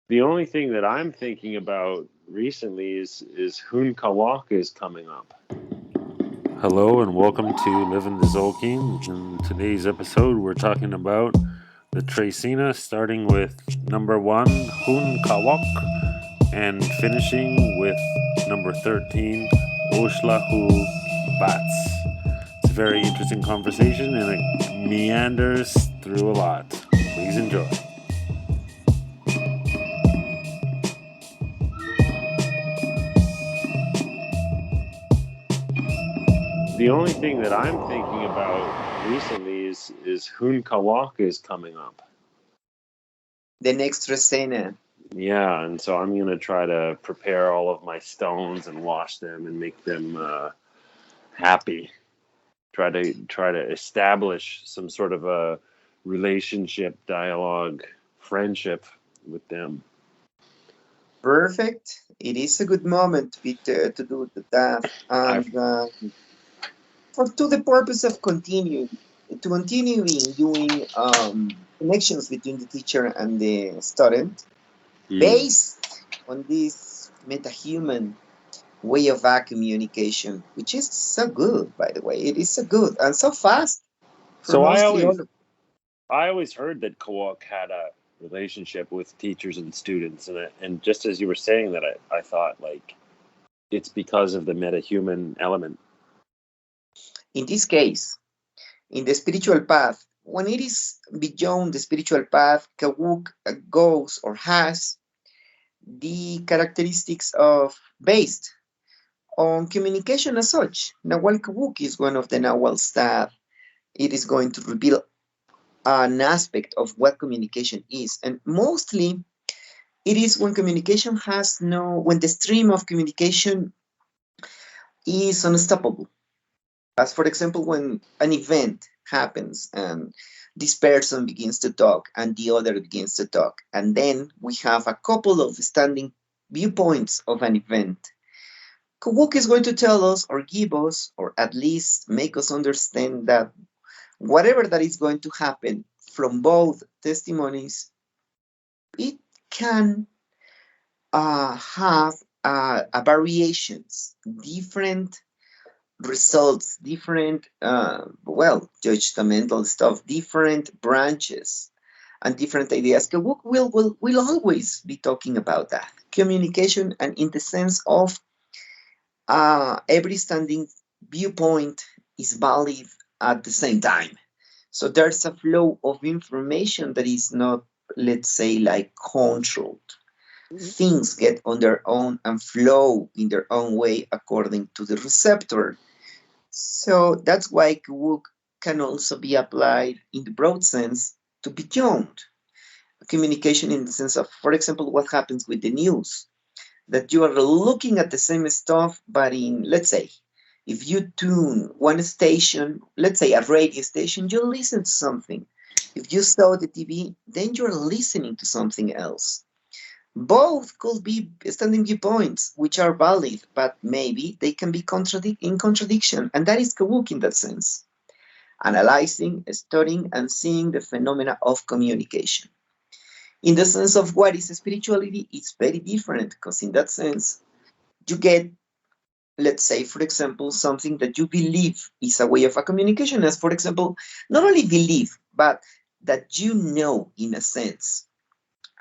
The only thing that I'm thinking about recently is Kawoq is coming up. Hello and welcome to Live in the Zolkeen. In today's episode, we're talking about the trecena, starting with number 1, Kawoq, and finishing with number 13, Oxlajuj, Batz. It's a very interesting conversation and it meanders through a lot. Please enjoy. The only thing that I'm thinking about recently is Kawoq is coming up. The next trecena. Yeah, and so I'm gonna try to prepare all of my stones and wash them and make them happy. Try to establish some sort of a relationship, dialogue, friendship with them. Perfect. It is a good moment to do that, and to the purpose of continuing doing connections between the teacher and the student, based on this metahuman way of our communication, which is so good, by the way. It is so good and so fast for So mostly all of. I always heard that Kawoq had a relationship with teachers and students, and just as you were saying that, I thought like it's because of the metahuman element. In this case, in the spiritual path, when it is beyond the spiritual path, Kawoq goes or has the characteristics of based on communication as such. Nawal Kawoq is one of the Nawals that it is going to reveal an aspect of what communication is. And mostly it is when communication has when the stream of communication is unstoppable. As for example, when an event happens and this person begins to talk and the other begins to talk, and then we have a couple of standing viewpoints of an event. Kawoq is going to tell us or give us, or at least make us understand that whatever that is going to happen from both testimonies, it can have variations, different results, different, judgmental stuff, different branches, and different ideas. Kawoq will always be talking about that communication, and in the sense of every standing viewpoint is valid at the same time. So there's a flow of information that is not, let's say, like controlled. Things get on their own and flow in their own way according to the receptor. So that's why Kawoq can also be applied in the broad sense to beyond communication, in the sense of, for example, what happens with the news. That you are looking at the same stuff, but in, let's say, if you tune one station, let's say a radio station, you listen to something. If you saw the TV, then you're listening to something else. Both could be standing viewpoints, which are valid, but maybe they can be in contradiction. And that is Kawoq in that sense. Analyzing, studying, and seeing the phenomena of communication. In the sense of what is spirituality, it's very different, because in that sense, you get, let's say, for example, something that you believe is a way of a communication, as, for example, not only believe, but that you know in a sense.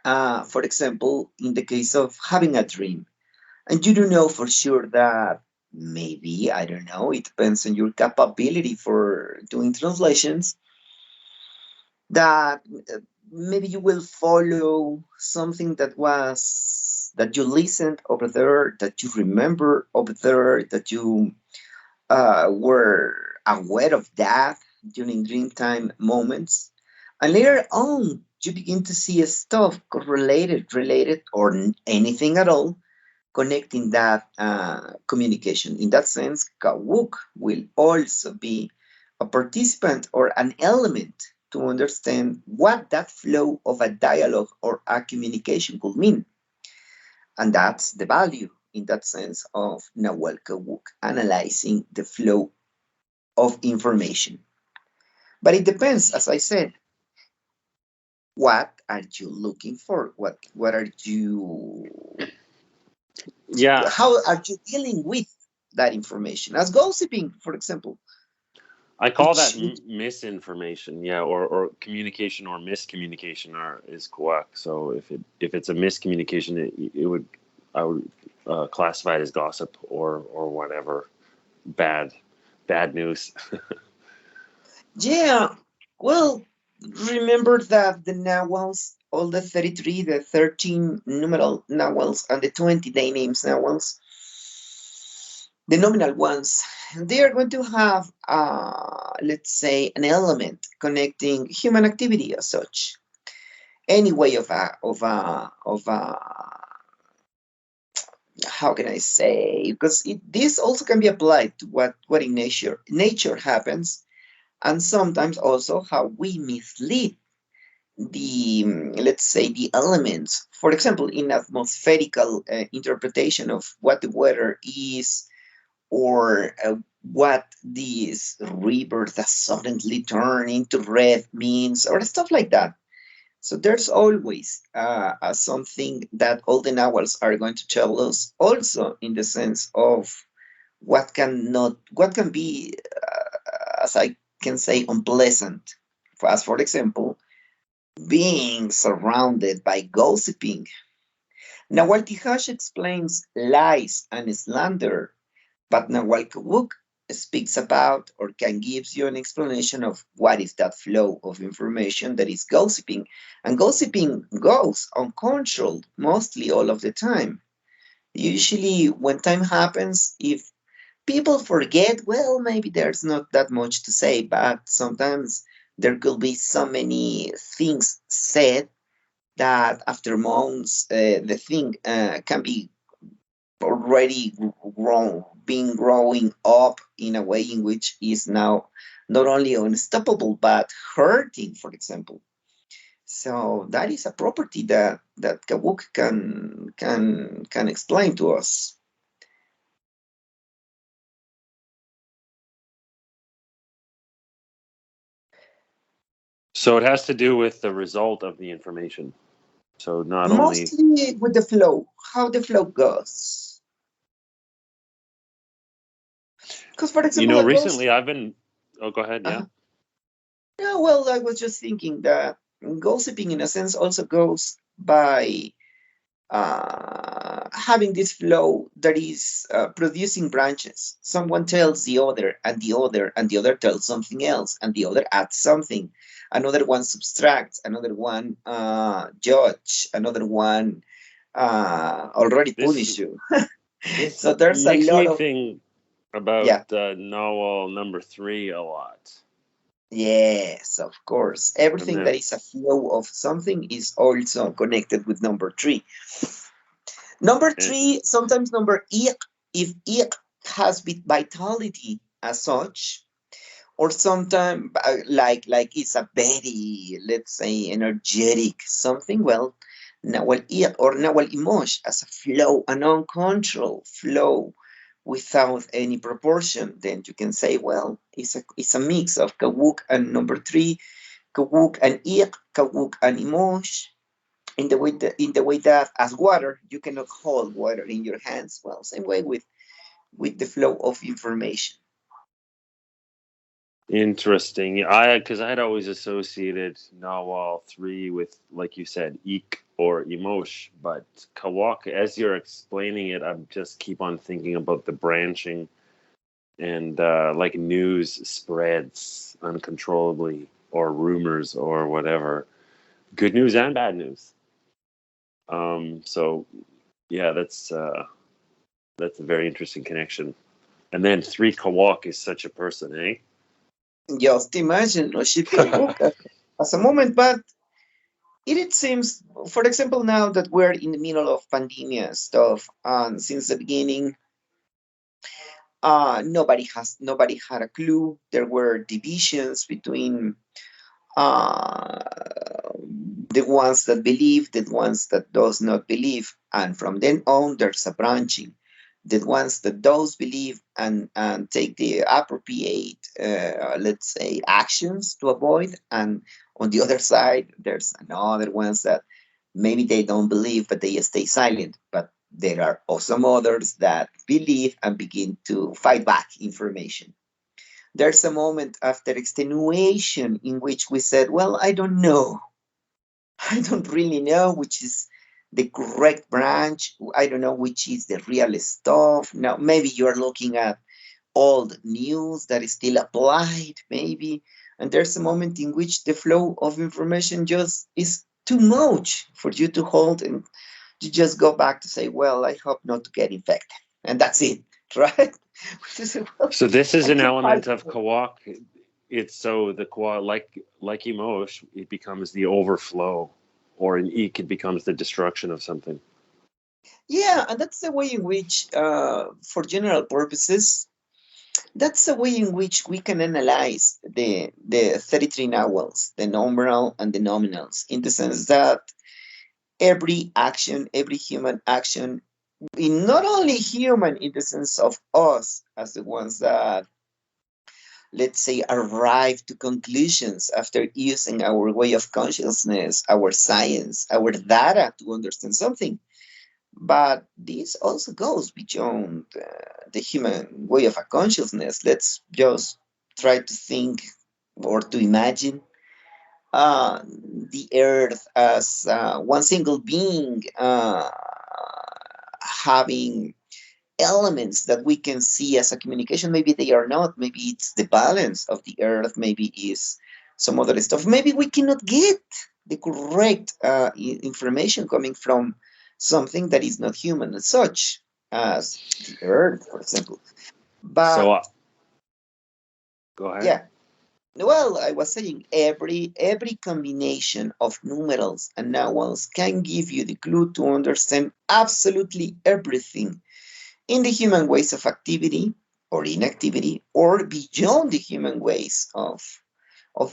For example, in the case of having a dream, and you do know for sure that maybe, I don't know, it depends on your capability for doing translations, that maybe you will follow something that you listened over there, that you remember over there, that you were aware of that during dreamtime moments. And later on, you begin to see stuff correlated, related, or anything at all connecting that communication. In that sense, Kawoq will also be a participant or an element to understand what that flow of a dialogue or a communication could mean. And that's the value, in that sense, of Nawal Kawoq, analyzing the flow of information. But it depends, as I said, what are you looking for? What are you? Yeah, How are you dealing with that information? As gossiping, for example, I call it that should. misinformation, yeah, or communication or miscommunication is correct. So if it's a miscommunication, it would I would classify it as gossip or whatever bad news. Yeah, well, remember that the Nawals, all the 33, the 13 numeral Nawals, and the 20 day names Nawals, the nominal ones, they are going to have, let's say, an element connecting human activity as such. Any way how can I say? Because this also can be applied to what in nature happens, and sometimes also how we mislead the let's say the elements, for example, in atmospherical interpretation of what the weather is, or what this river that suddenly turn into red means, or stuff like that. So there's always something that all the Nawals are going to tell us, also in the sense of what can be, as I can say, unpleasant. As for example, being surrounded by gossiping. Nawal Tihash explains lies and slander, but Nawal Kawuk speaks about or can gives you an explanation of what is that flow of information that is gossiping. And gossiping goes uncontrolled mostly all of the time. Usually, when time happens, if people forget, well, maybe there's not that much to say, but sometimes there could be so many things said that after months, the thing can be already being growing up in a way in which is now not only unstoppable but hurting, for example. So that is a property that Kawoq can explain to us. So it has to do with the result of the information. So not only, Mostly with the flow, how the flow goes. Because, for example, it goes. recently I've been. Oh, go ahead. Yeah. uh Yeah, well, I was just thinking that gossiping, in a sense, also goes by having this flow that is producing branches. Someone tells the other, and the other, and the other tells something else, and the other adds something. Another one subtracts, another one judge, another one already This punish you. this So there's a makes lot me of, think about yeah, Nawal number 3 a lot. yes, of course. And Everything that then is a flow of something is also connected with number three. Number and three, sometimes number ik, if ik has vitality as such, or sometimes like it's a very, let's say, energetic something. Well, nawal ik or nawal emosh as a flow, an uncontrolled flow without any proportion. Then you can say, well, it's a mix of kawuk and number three, kawuk and ik, kawuk and emosh, in the way that as water you cannot hold water in your hands. Well, same way with the flow of information. interesting. I because I had always associated Nawal 3 with, like you said, eek or emosh, but Kawoq, as you're explaining it, I'm just keep on thinking about the branching and like news spreads uncontrollably or rumors or whatever, good news and bad news. So yeah, that's a very interesting connection. And then 3 Kawoq is such a person, eh? Just imagine Rashid Kawuk as a moment, but it seems, for example, now that we're in the middle of pandemia stuff, and since the beginning, nobody had a clue. There were divisions between uh, the ones that believe, the ones that does not believe, and from then on, there's a branching. the ones that those believe and take the appropriate, let's say, actions to avoid. And on the other side, there's another ones that maybe they don't believe, but they stay silent. But there are also some others that believe and begin to fight back information. There's a moment after extenuation in which we said, well, I don't know. I don't really know which is the correct branch. I don't know which is the real stuff. Now, maybe you're looking at old news that is still applied, maybe. And there's a moment in which the flow of information just is too much for you to hold, and you just go back to say, well, I hope not to get infected. And that's it, right? So this is I an can't element fight. of Kawoq. It's so the Kawoq, like Emosh, it becomes the overflow, or in Eek, it becomes the destruction of something. Yeah, and that's the way in which, for general purposes, that's the way in which we can analyze the 33 Nawals, the numeral and the nominals, in the sense that every action, every human action, in not only human in the sense of us as the ones that, let's say, arrive to conclusions after using our way of consciousness, our science, our data to understand something. But this also goes beyond the human way of a consciousness. Let's just try to think or to imagine the earth as one single being, having elements that we can see as a communication. Maybe they are not. Maybe it's the balance of the earth. Maybe it's some other stuff. Maybe we cannot get the correct information coming from something that is not human as such, as the earth, for example. But So go ahead. yeah, well, I was saying every combination of numerals and nawals can give you the clue to understand absolutely everything in the human ways of activity or inactivity, or beyond the human ways of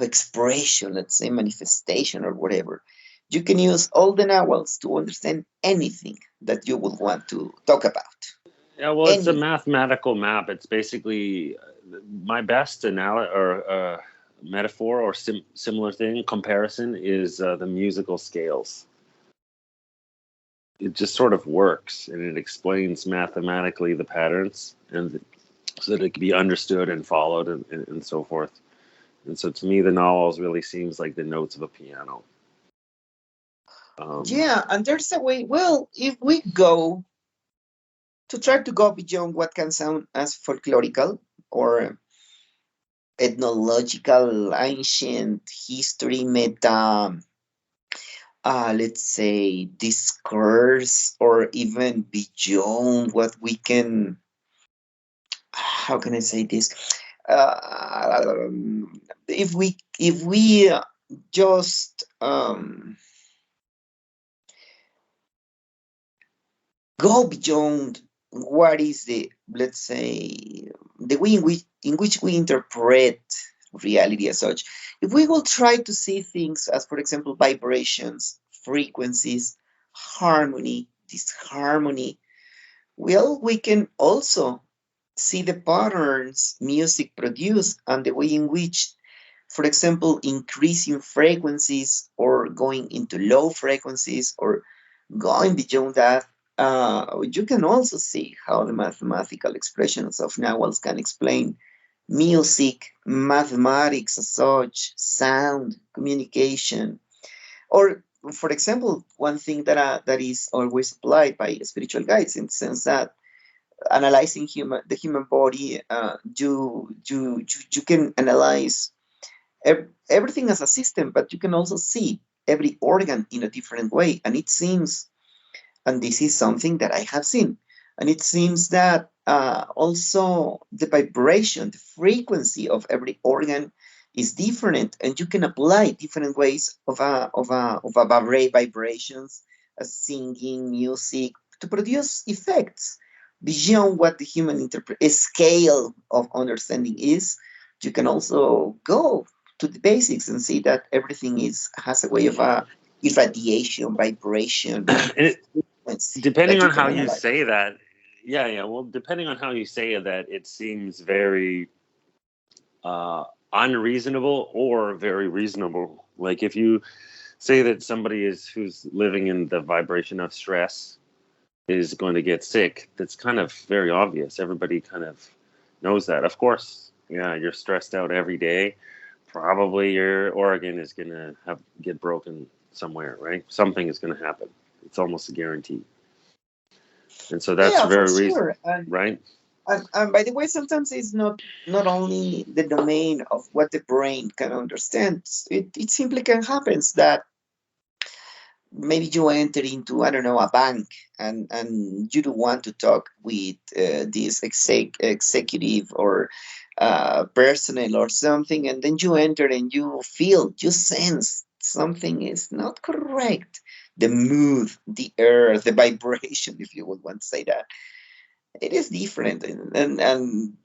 expression, let's say manifestation or whatever. You can use all the nawals to understand anything that you would want to talk about. Yeah, well, it's a Any. mathematical map. It's basically my best metaphor or similar thing comparison is the musical scales. It just sort of works, and it explains mathematically the patterns, and so that it can be understood and followed, and so forth. And so, to me, the Nawals really seems like the notes of a piano. Yeah, and there's a way, well, if we go to try to go beyond what can sound as folklorical or ethnological, ancient history, meta, let's say, discourse, or even beyond what we can, how can I say this? If we just go beyond what is the, let's say, the way in which we interpret reality as such, if we will try to see things as, for example, vibrations, frequencies, harmony, disharmony, well, we can also see the patterns music produce and the way in which, for example, increasing frequencies or going into low frequencies or going beyond that, you can also see how the mathematical expressions of Nawals can explain music, mathematics as such, sound, communication. Or, for example, one thing that is always applied by spiritual guides, in the sense that analyzing the human body, you can analyze everything as a system, but you can also see every organ in a different way. And it seems, and this is something that I have seen, and it seems that also the vibration, the frequency of every organ is different, and you can apply different ways of vibrations, singing, music, to produce effects beyond what the human scale of understanding is. You can also go to the basics and see that everything has a way of irradiation, vibration, And frequency that depending you on can how you analyze. say that, yeah. Well, depending on how you say that, it seems very unreasonable or very reasonable. Like if you say that somebody who's living in the vibration of stress is going to get sick, that's kind of very obvious. Everybody kind of knows that. Of course, yeah, you're stressed out every day. Probably your organ is going to get broken somewhere, right? Something is going to happen. It's almost a guarantee. And so that's Yeah, for very reason, sure. right? And by the way, sometimes it's not only the domain of what the brain can understand. It simply can happen that maybe you enter into, I don't know, a bank, and you don't want to talk with this executive or personnel or something, and then you enter and you sense something is not correct. The mood, the air, the vibration, if you would want to say that, it is different, and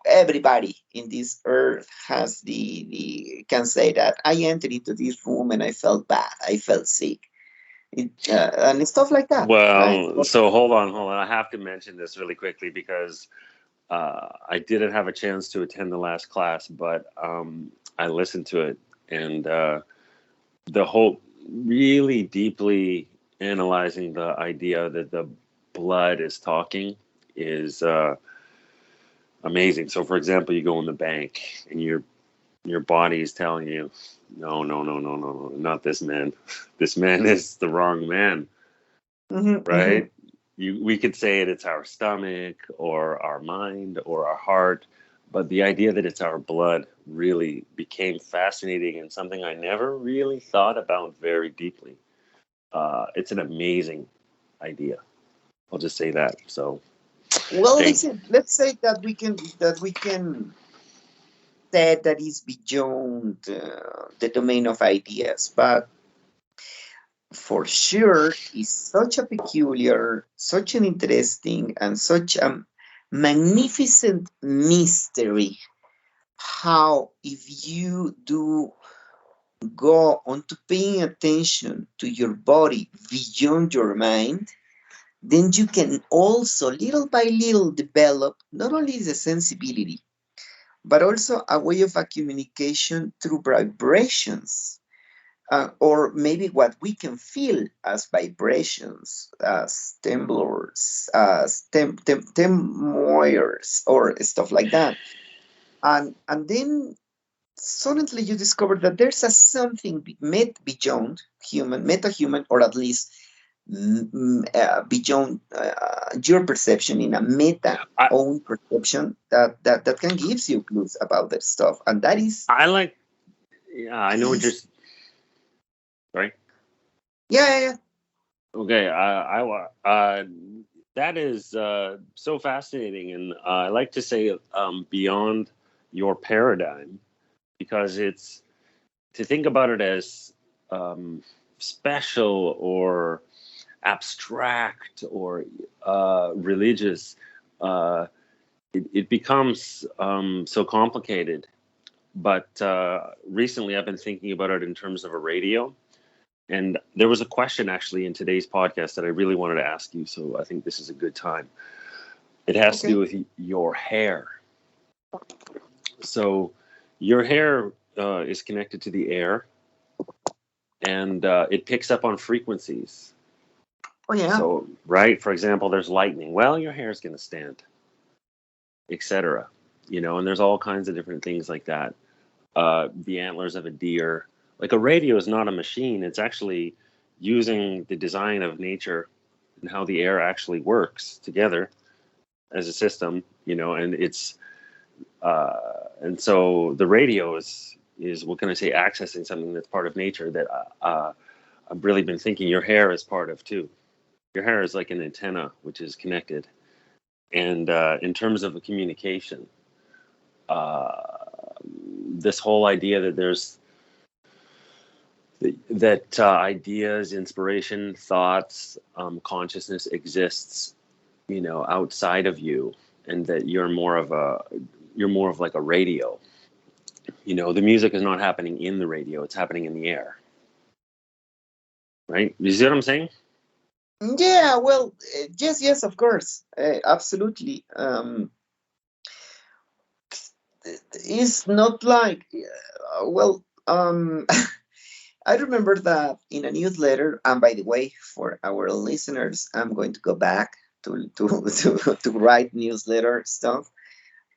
everybody in this earth has the can say that I entered into this room and I felt bad, I felt sick, and stuff like that, right? Well, so hold on. I have to mention this really quickly because I didn't have a chance to attend the last class, but I listened to it, and the whole really deeply analyzing the idea that the blood is talking is amazing. So, for example, you go in the bank and your body is telling you, no, no, no, no, no, no, not this man. This man is the wrong man, Hmm, hmm. right? We could say it's our stomach or our mind or our heart, but the idea that it's our blood really became fascinating and something I never really thought about very deeply. It's an amazing idea. I'll just say that. So, Well, thank. listen, let's say that we can say that is beyond the domain of ideas, but for sure is such a peculiar, such an interesting, and such a magnificent mystery. How, if you do go on to paying attention to your body beyond your mind, then you can also little by little develop not only the sensibility, but also a way of a communication through vibrations, or maybe what we can feel as vibrations, as tremblors, as tremors, or stuff like that. And then suddenly you discover that there's a something beyond human, meta-human, or at least beyond your perception in a meta I own perception that can gives you clues about that stuff, and that is I like. Yeah, I know what you're. peace. Right. Yeah, yeah, yeah. Okay. That is so fascinating, and I like to say beyond your paradigm because it's to think about it as special or abstract or religious. Uh, it becomes so complicated. But recently, I've been thinking about it in terms of a radio. And there was a question actually in today's podcast that I really wanted to ask you. So I think this is a good time. It has to do Okay. with your hair. So your hair is connected to the air and it picks up on frequencies. Oh yeah. So, right, for example, there's lightning. Well, your hair is going to stand, etc. And there's all kinds of different things like that. The antlers of a deer. Like a radio is not a machine. It's actually using the design of nature and how the air actually works together as a system, and so the radio is what can I say, accessing something that's part of nature that I've really been thinking your hair is part of too. Your hair is like an antenna which is connected, and in terms of a communication, uh, this whole idea that there's that ideas, inspiration, thoughts, consciousness exists, outside of you, and that you're more of like a radio. The music is not happening in the radio; it's happening in the air. Right? You see what I'm saying? Yeah, well, yes, of course, absolutely. It's not like, well, I remember that in a newsletter, and by the way, for our listeners, I'm going to go back to write newsletter stuff.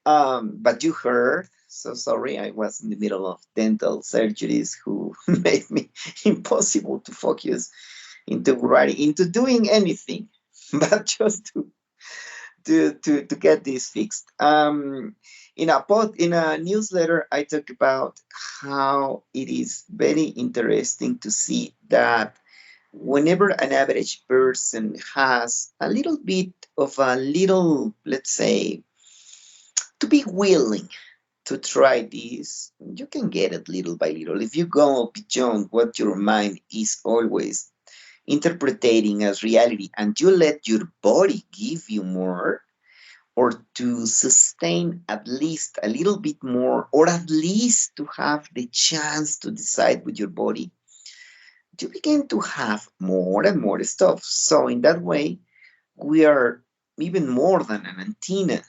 But you heard, so sorry, I was in the middle of dental surgeries who made me impossible to focus into writing, into doing anything, but just to get this fixed. In a newsletter, I talk about how it is very interesting to see that whenever an average person has a little bit of a little, let's say, to be willing to try this, you can get it little by little. If you go beyond what your mind is always interpreting as reality and you let your body give you more, or to sustain at least a little bit more, or at least to have the chance to decide with your body, you begin to have more and more stuff. So, in that way, we are even more than an antenna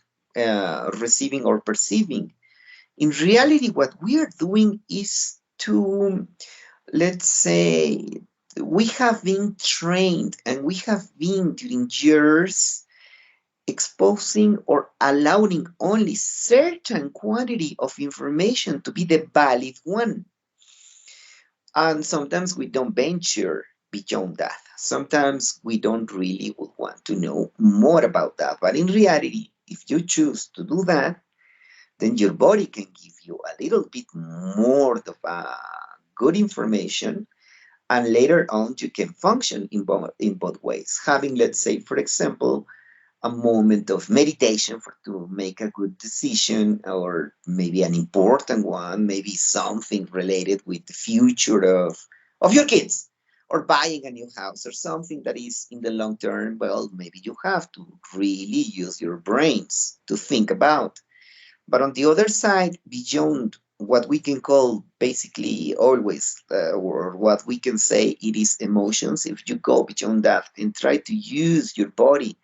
receiving or perceiving. In reality, what we are doing is to, let's say, we have been trained and we have been during years exposing or allowing only certain quantity of information to be the valid one. And sometimes we don't venture beyond that. Sometimes we don't really would want to know more about that. But in reality, if you choose to do that, then your body can give you a little bit more of good information, and later on you can function in both ways, having, let's say, for example, a moment of meditation for to make a good decision, or maybe an important one, maybe something related with the future of your kids, or buying a new house, or something that is in the long term. Well, maybe you have to really use your brains to think about. But on the other side, beyond what we can call basically always, or what we can say it is emotions, if you go beyond that and try to use your body,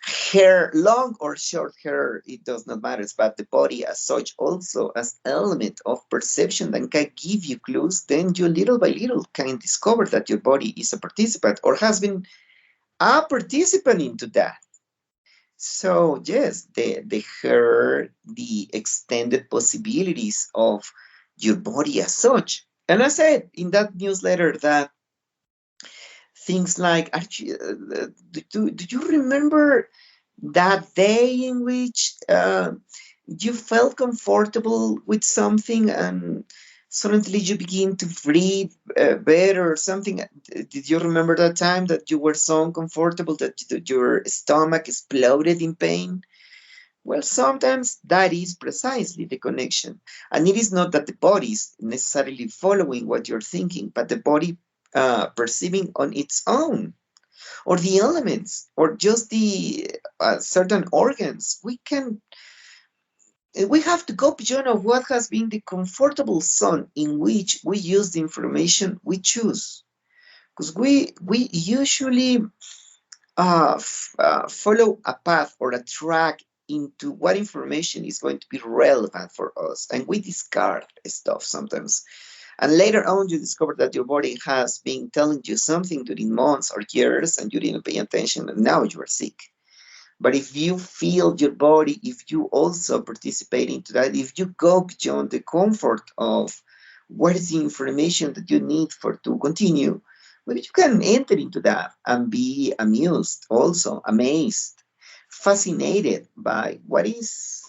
hair, long or short hair, it does not matter, but the body as such also as element of perception that can give you clues, then you little by little can discover that your body is a participant or has been a participant into that. So yes, the hair, the extended possibilities of your body as such. And I said in that newsletter that things like, do you remember that day in which you felt comfortable with something and suddenly you begin to breathe better or something? Did you remember that time that you were so uncomfortable that your stomach exploded in pain? Well, sometimes that is precisely the connection. And it is not that the body is necessarily following what you're thinking, but the body perceiving on its own, or the elements, or just the certain organs. We have to go beyond of what has been the comfortable zone in which we use the information we choose. Because we usually follow a path or a track into what information is going to be relevant for us, and we discard stuff sometimes. And later on, you discover that your body has been telling you something during months or years, and you didn't pay attention, and now you are sick. But if you feel your body, if you also participate into that, if you go beyond the comfort of what is the information that you need for to continue, maybe you can enter into that and be amused, also amazed, fascinated by what is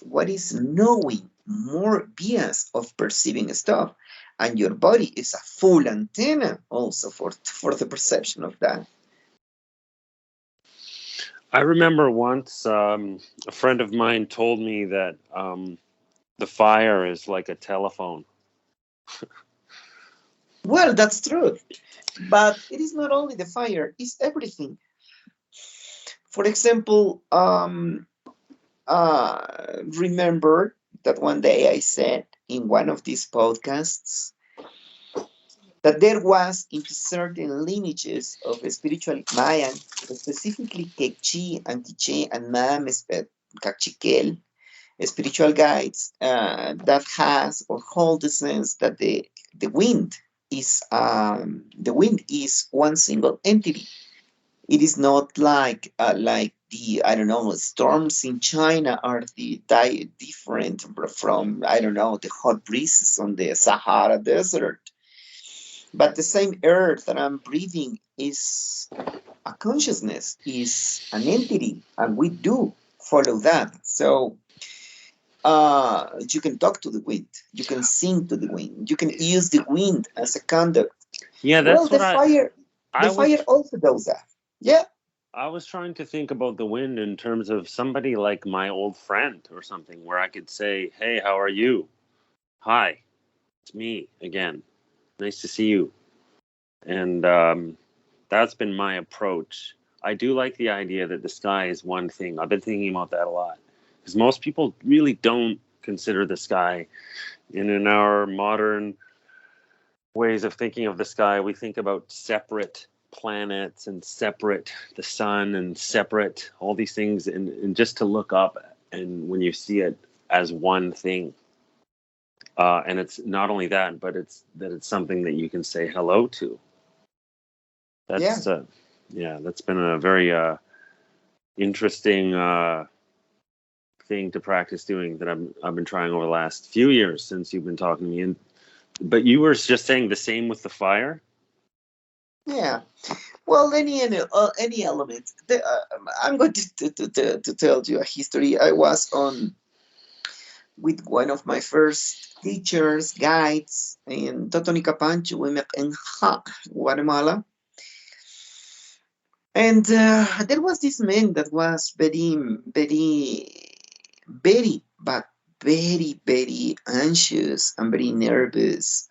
knowing more bias of perceiving stuff. And your body is a full antenna also for the perception of that. I remember once a friend of mine told me that the fire is like a telephone. Well, that's true. But it is not only the fire, it's everything. For example, remember that one day I said in one of these podcasts that there was into certain lineages of spiritual Mayan, specifically Kekchi and Quiche and Mam, Cachiquel, spiritual guides that has or hold the sense that the wind is one single entity. It is not like the, I don't know, storms in China are different from, I don't know, the hot breezes on the Sahara Desert. But the same air that I'm breathing is a consciousness, is an entity, and we do follow that. So you can talk to the wind, you can sing to the wind, you can use the wind as a conduct. Yeah, Well, that's what the I was fire also does that. Yeah. I was trying to think about the wind in terms of somebody like my old friend or something, where I could say, "Hey, how are you? Hi, it's me again. Nice to see you." And that's been my approach. I do like the idea that the sky is one thing. I've been thinking about that a lot because most people really don't consider the sky. And in our modern ways of thinking of the sky, we think about separate planets and separate the sun and separate all these things, and just to look up and when you see it as one thing. And it's not only that, but it's something that you can say hello to. Yeah. That's yeah, that's been a very interesting thing to practice doing that I've been trying over the last few years since you've been talking to me. And but you were just saying the same with the fire. Yeah. Well, any element. I'm going to tell you a history. I was on with one of my first teachers, guides in Totonicapancho, in Guatemala. And there was this man that was but very anxious and very nervous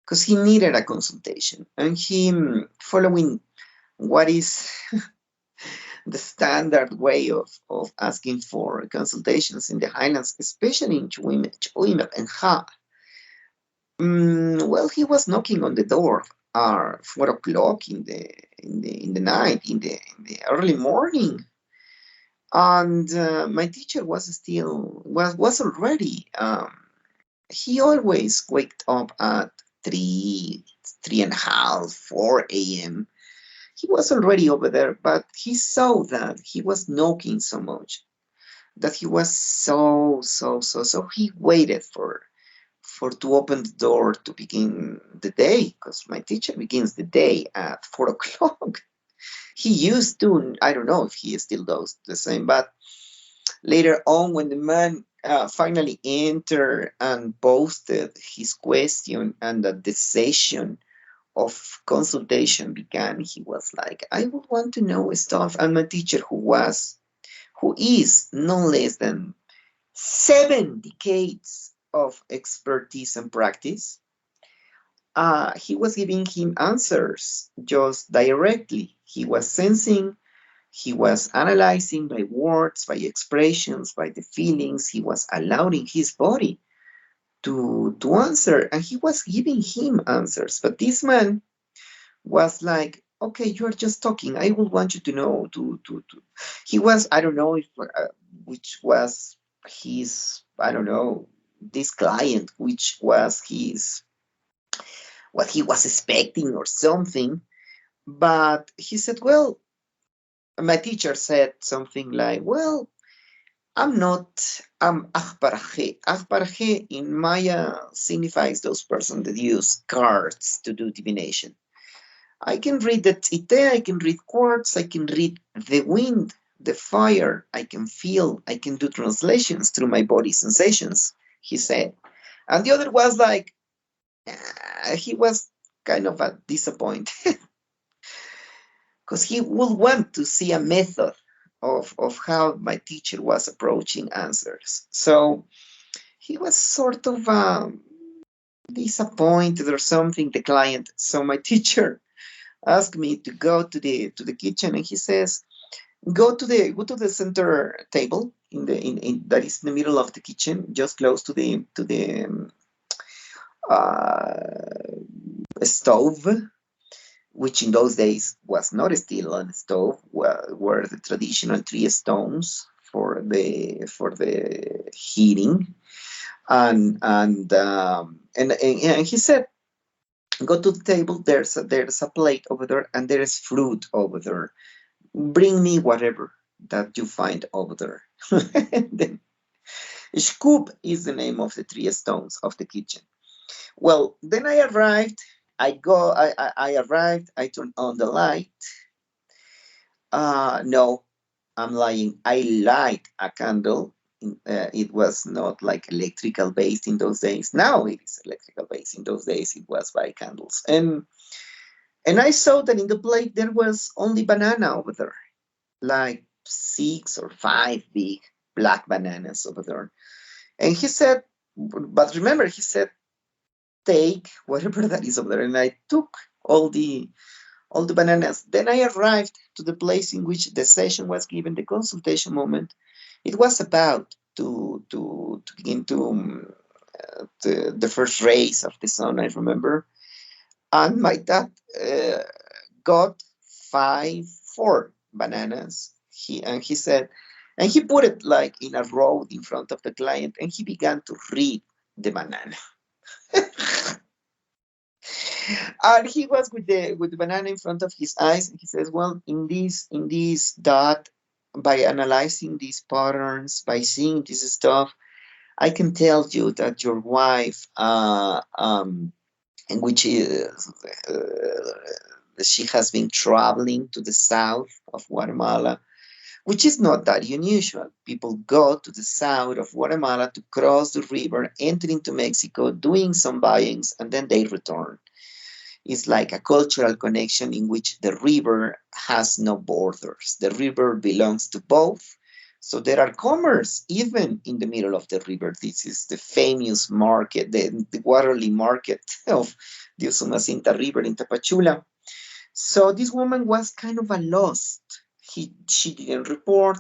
because he needed a consultation. And he, following what is the standard way of asking for consultations in the highlands, especially in Chuime and Ha. Well, he was knocking on the door 4 o'clock in the night, in the early morning, and my teacher was already. He always waked up at 3:30, 4 a.m. He was already over there, but he saw that he was knocking so much that he was so he waited for to open the door to begin the day, because my teacher begins the day at 4 o'clock. He used to, I don't know if he still does the same, but later on, when the man finally entered and posted his question and that the session of consultation began, he was like, I would want to know stuff. And my teacher, who is no less than 7 decades of expertise and practice, he was giving him answers just directly. He was sensing, he was analyzing by words, by expressions, by the feelings. He was allowing his body to answer, and he was giving him answers. But this man was like, okay, you are just talking. I would want you to know. He was, I don't know if which was his, I don't know, this client, which was his, what he was expecting or something. But he said, well, my teacher said something like, well, I'm not, I'm Ahbarje. Ahbarje in Maya signifies those persons that use cards to do divination. I can read the ite, I can read quartz, I can read the wind, the fire, I can feel, I can do translations through my body sensations, he said. And the other was like, he was kind of a disappointed because he would want to see a method of how my teacher was approaching answers. So he was sort of disappointed or something, the client. So my teacher asked me to go to the kitchen, and he says, go to the center table in that is in the middle of the kitchen, just close to the uh, stove, which in those days was not still on the stove, were the traditional 3 stones for the heating. And he said, go to the table. There's a plate over there, and there is fruit over there. Bring me whatever that you find over there. Then, Scoop is the name of the 3 stones of the kitchen. Well, then I arrived. I arrived. I turned on the light. No, I'm lying. I light a candle. It was not like electrical based in those days. Now it is electrical based. In those days, it was by candles. And I saw that in the plate there was only banana over there, like 6 or 5 big black bananas over there. And he said, but remember, he said, take whatever that is over there. And I took all the bananas. Then I arrived to the place in which the session was given, the consultation moment. It was about to begin to the first rays of the sun, I remember. And my dad got 4 bananas. He said, and he put it like in a row in front of the client, and he began to read the banana. And he was with the banana in front of his eyes, and he says, well, in this dot, by analyzing these patterns, by seeing this stuff, I can tell you that your wife, in which is, she has been traveling to the south of Guatemala, which is not that unusual. People go to the south of Guatemala to cross the river, enter into Mexico, doing some buyings, and then they return. It's like a cultural connection in which the river has no borders. The river belongs to both. So there are commerce even in the middle of the river. This is the famous market, the quarterly market of the Usumacinta River in Tapachula. So this woman was kind of a lost. She didn't report.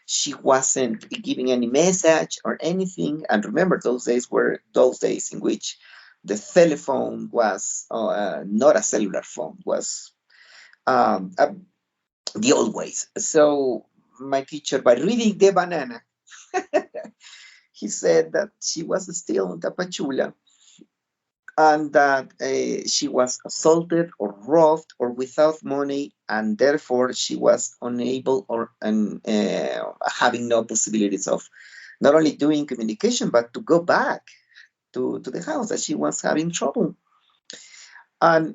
She wasn't giving any message or anything. And remember, those days were those days in which the telephone was not a cellular phone, was the old ways. So my teacher, by reading the banana, he said that she was still in Tapachula, and that she was assaulted or robbed or without money, and therefore she was unable or having no possibilities of not only doing communication, but to go back to the house, that she was having trouble. And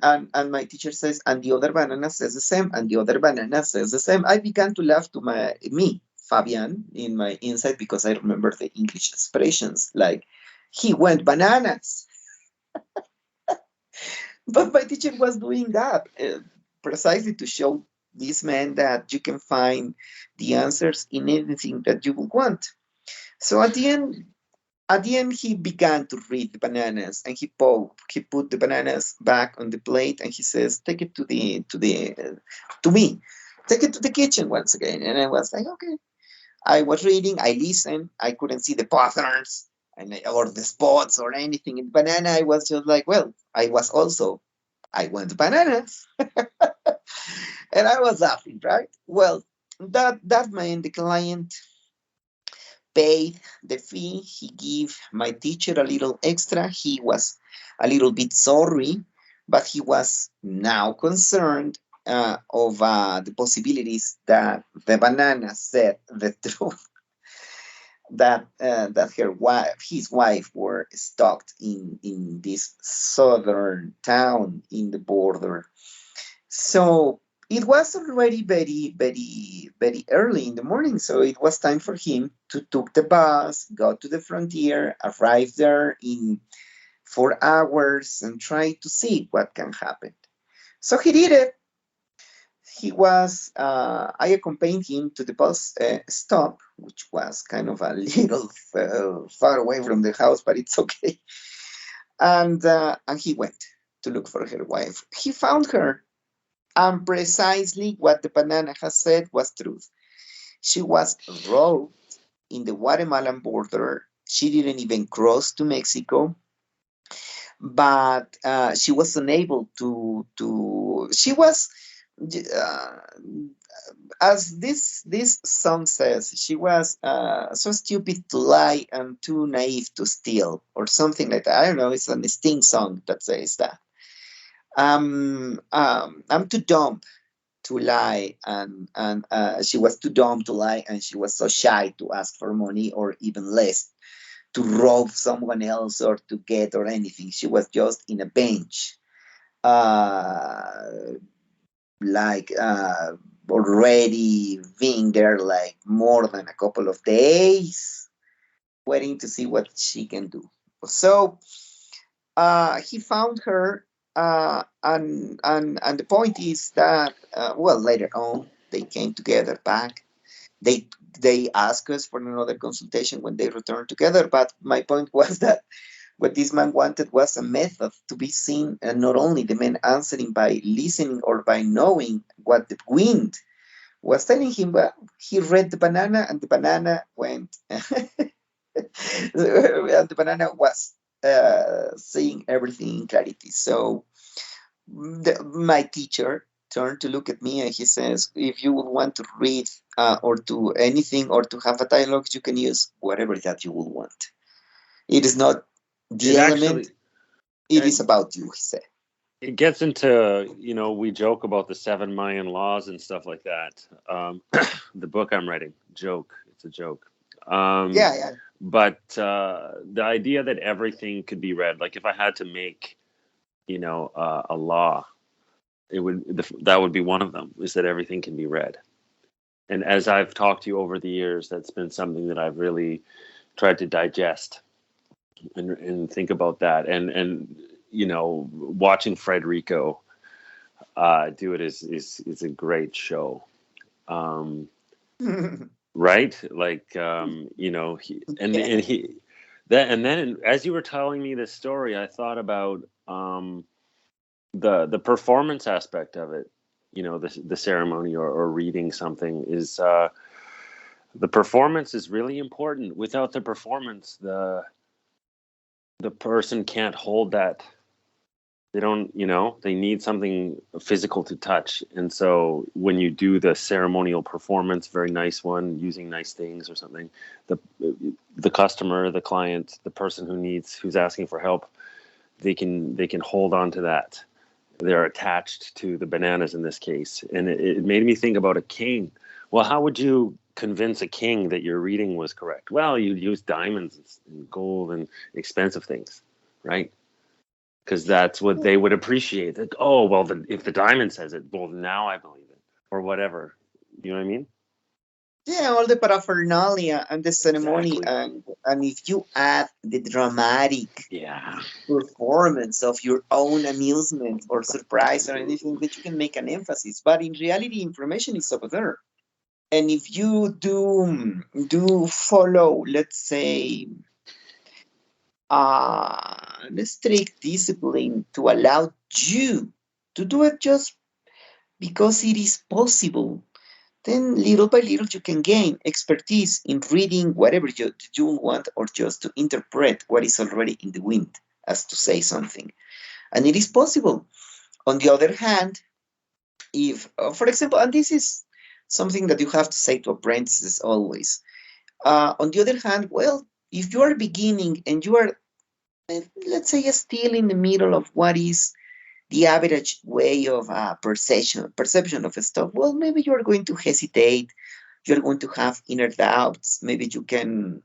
my teacher says, and the other banana says the same, and the other banana says the same. I began to laugh to me, Fabian, in my inside, because I remember the English expressions, like, he went bananas. But my teacher was doing that precisely to show these men that you can find the answers in anything that you will want. So at the end, he began to read the bananas, and he put the bananas back on the plate, and he says, "Take it to me. Take it to the kitchen once again." And I was like, "Okay." I was reading. I listened. I couldn't see the patterns or the spots or anything in the banana. I was just like, well, I went bananas, and I was laughing, right? Well, that meant the client paid the fee. He gave my teacher a little extra. He was a little bit sorry, but he was now concerned of the possibilities that the banana said the truth, that his wife, were stuck in this southern town in the border. So it was already very, very, very early in the morning. So it was time for him to take the bus, go to the frontier, arrive there in 4 hours, and try to see what can happen. So he did it. I accompanied him to the bus stop, which was kind of a little far away from the house, but it's okay. And he went to look for her wife. He found her. And precisely what the banana has said was truth. She was robbed in the Guatemalan border. She didn't even cross to Mexico. but she was unable to. She was. Uh, as this song says, she was so stupid to lie and too naive to steal, or something like that. I don't know. It's an Sting song that says that. I'm too dumb to lie, and she was too dumb to lie, and she was so shy to ask for money, or even less, to rob someone else or to get or anything. She was just in a bench. Uh, like already being there like more than a couple of days, waiting to see what she can do. So he found her, and the point is that well, later on they came together back. They they asked us for another consultation when they returned together. But my point was that what this man wanted was a method to be seen, and not only the man answering by listening or by knowing what the wind was telling him. Well, he read the banana, and the banana went, and the banana was seeing everything in clarity. So my teacher turned to look at me, and he says, if you would want to read or to anything or to have a dialogue, you can use whatever that you would want. It is not It the element, actually it it, is about you, he said. it gets into, we joke about the 7 Mayan laws and stuff like that. The book I'm writing, joke. It's a joke. Yeah, yeah. But the idea that everything could be read, like if I had to make, a law, that would be one of them, is that everything can be read. And as I've talked to you over the years, that's been something that I've really tried to digest and think about that. And watching Frederico do it is a great show. Right? Like and he that and then as you were telling me this story, I thought about the performance aspect of it. The ceremony or reading something is the performance is really important. Without the performance, the person can't hold that. They don't, they need something physical to touch. And so when you do the ceremonial performance, very nice one, using nice things or something, the the customer, the client, the person who's asking for help, they can hold on to that. They're attached to the bananas in this case. And it made me think about a king. Well, how would you convince a king that your reading was correct? Well, you'd use diamonds and gold and expensive things, right? Because that's what they would appreciate. Like, oh, well, if the diamond says it, well, now I believe it, or whatever. You know what I mean? Yeah, all the paraphernalia and the ceremony, Exactly. and if you add the dramatic Yeah. performance of your own amusement or surprise or anything, that you can make an emphasis. But in reality, information is over there. And if you do follow, let's say, a strict discipline to allow you to do it just because it is possible, then little by little you can gain expertise in reading whatever you want, or just to interpret what is already in the wind, as to say something. And it is possible. On the other hand, if, for example, and this is something that you have to say to apprentices always, on the other hand, well, if you are beginning and you are, let's say, still in the middle of what is the average way of perception of stuff, well, maybe you are going to hesitate. You're going to have inner doubts. Maybe you can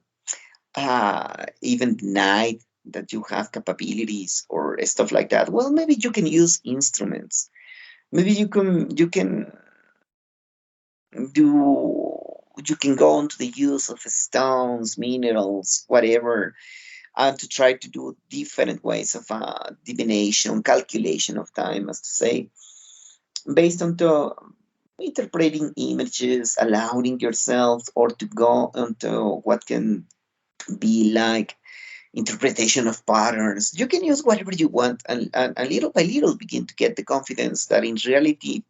even deny that you have capabilities or stuff like that. Well, maybe you can use instruments. Maybe you can do you can go into the use of stones, minerals, whatever, and to try to do different ways of divination, calculation of time, as to say, based on the interpreting images, allowing yourself or to go into what can be like interpretation of patterns. You can use whatever you want, and little by little begin to get the confidence that in reality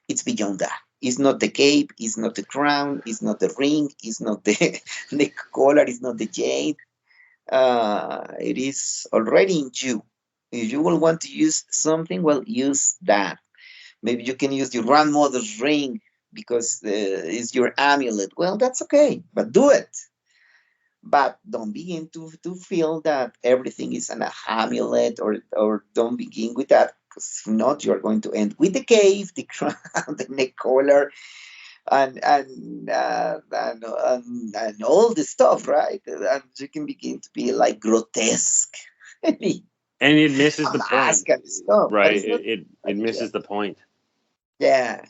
it's beyond that. It's not the cape, it's not the crown, it's not the ring, it's not the the collar, it's not the jade. It is already in you. If you will want to use something, well, use that. Maybe you can use your grandmother's ring because it's your amulet. Well, that's okay, but do it. But don't begin to feel that everything is an amulet, or don't begin with that, because if not, you're going to end with the cave, the crown, the neck collar, and all the stuff, right? And you can begin to be like grotesque. A And it misses the point, mask and stuff, but right? it's not It idea. misses the point. Yeah.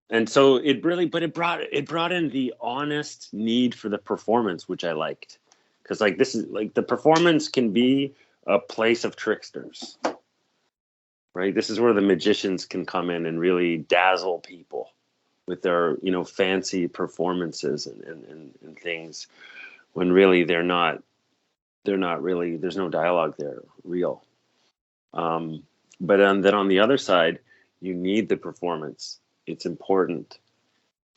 And so it really, but it brought in the honest need for the performance, which I liked, because like this is like the performance can be a place of tricksters, right? This is where the magicians can come in and really dazzle people with their fancy performances and things, when really they're not really, there's no dialogue there real. But then on the other side, you need the performance. It's important,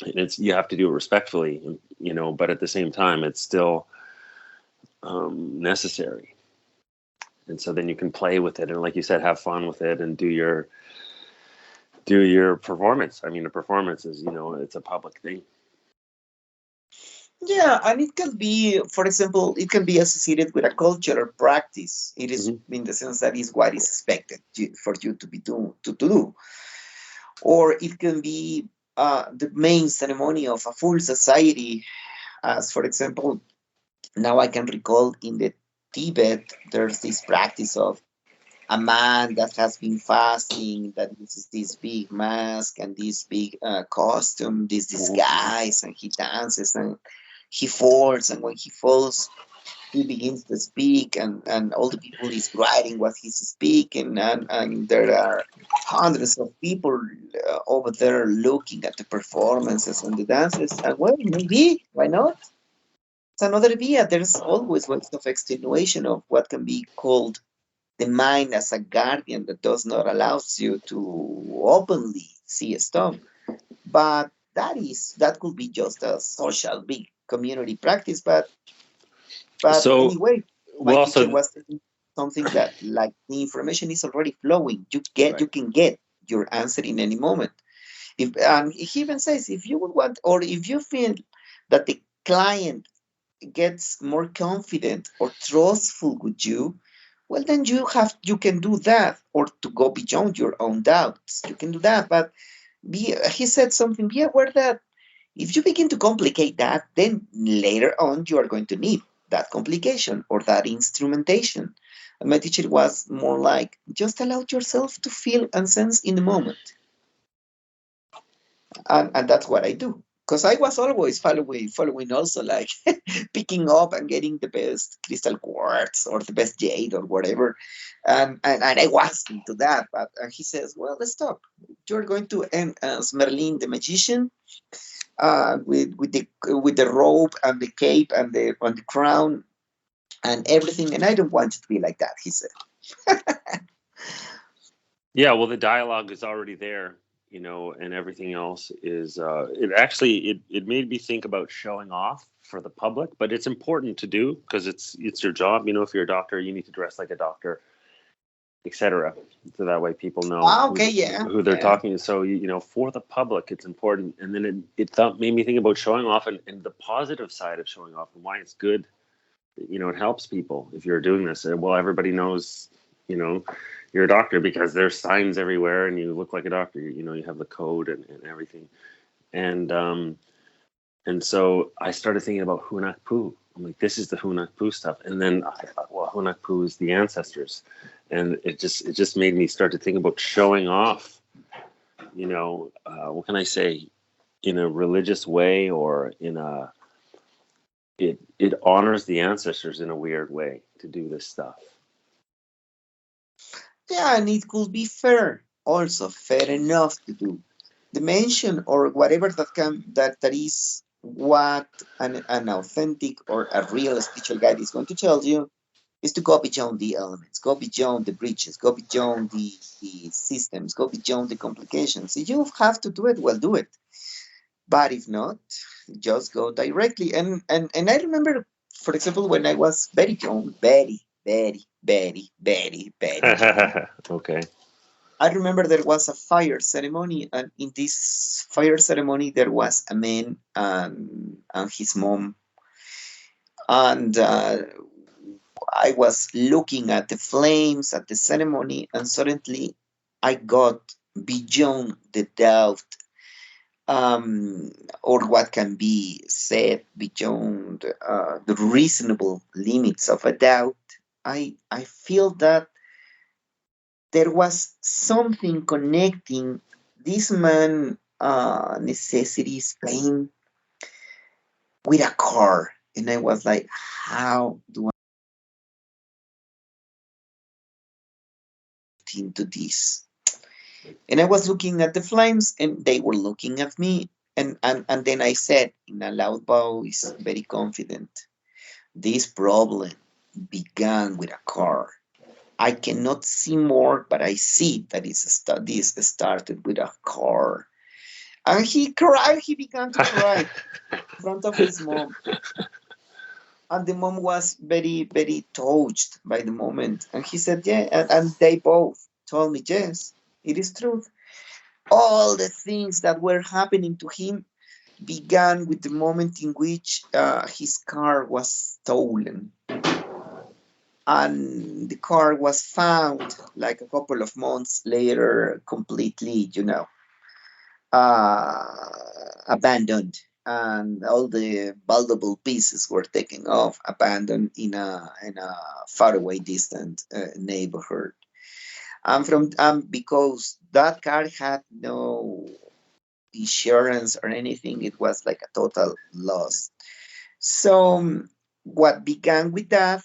and you have to do it respectfully, but at the same time it's still necessary. And so then you can play with it, and like you said, have fun with it, and do your performance. I mean, the performance is, it's a public thing. Yeah, and it can be, for example, it can be associated with a culture or practice. It is in the sense that is what is expected for you to be to do. Or it can be the main ceremony of a full society, as for example, now I can recall in the Tibet, there's this practice of a man that has been fasting, that uses this big mask and this big costume, this disguise, and he dances and he falls, and when he falls, he begins to speak, and all the people is writing what he's speaking, and there are hundreds of people over there looking at the performances and the dances, and well, maybe, why not? It's another via. There's always ways of extenuation of what can be called the mind as a guardian that does not allows you to openly see stuff. But that could be just a social big community practice. But So, anyway, my well, teacher so was saying something that like the information is already flowing. You right. can get your answer in any moment. If and he even says if you would want, or if you feel that the client gets more confident or trustful with you, well then you can do that, or to go beyond your own doubts. You can do that, but he said something, be aware that if you begin to complicate that, then later on you are going to need that complication or that instrumentation. And my teacher was more like, just allow yourself to feel and sense in the moment. And that's what I do. Because I was always following also like picking up and getting the best crystal quartz or the best jade or whatever. And I was into that. But he says, well, let's stop. You're going to end as Merlin the magician, with the robe and the cape and the crown and everything. And I don't want it to be like that, he said. Yeah, well, the dialogue is already there, and everything else is. It made me think about showing off for the public, but it's important to do because it's your job. If you're a doctor, you need to dress like a doctor, etc. So that way people know Okay, yeah, who they're yeah. talking to. So for the public, it's important. And then it made me think about showing off and the positive side of showing off and why it's good. It helps people if you're doing this. Well, everybody knows, you know, you're a doctor because there's signs everywhere and you look like a doctor. You have the code and everything. And and so I started thinking about Hunak Poo. I'm like, this is the Hunak Poo stuff. And then I thought, well, Hunak Poo is the ancestors. And it just made me start to think about showing off, what can I say, in a religious way or it honors the ancestors in a weird way to do this stuff. Yeah, and it could be fair, also fair enough to do. The mention or whatever that is what an authentic or a real spiritual guide is going to tell you is to go beyond the elements, go beyond the breaches, go beyond the systems, go beyond the complications. If you have to do it, well, do it. But if not, just go directly. And I remember, for example, when I was very young, very very, very, very, very young. Okay. I remember there was a fire ceremony, and in this fire ceremony, there was a man and his mom, and I was looking at the flames at the ceremony, and suddenly I got beyond the doubt, or what can be said beyond the reasonable limits of a doubt. I feel that there was something connecting this man necessities pain with a car, and I was like, how do I get into this? And I was looking at the flames, and they were looking at me, and then I said in a loud voice, very confident, this problem began with a car. I cannot see more, but I see that this started with a car. And he cried, he began to cry in front of his mom. And the mom was very, very touched by the moment. And he said, yeah, and they both told me, yes, it is true. All the things that were happening to him began with the moment in which his car was stolen. And the car was found like a couple of months later, completely, abandoned, and all the valuable pieces were taken off, abandoned in a faraway, distant neighborhood. And from because that car had no insurance or anything, it was like a total loss. So what began with that,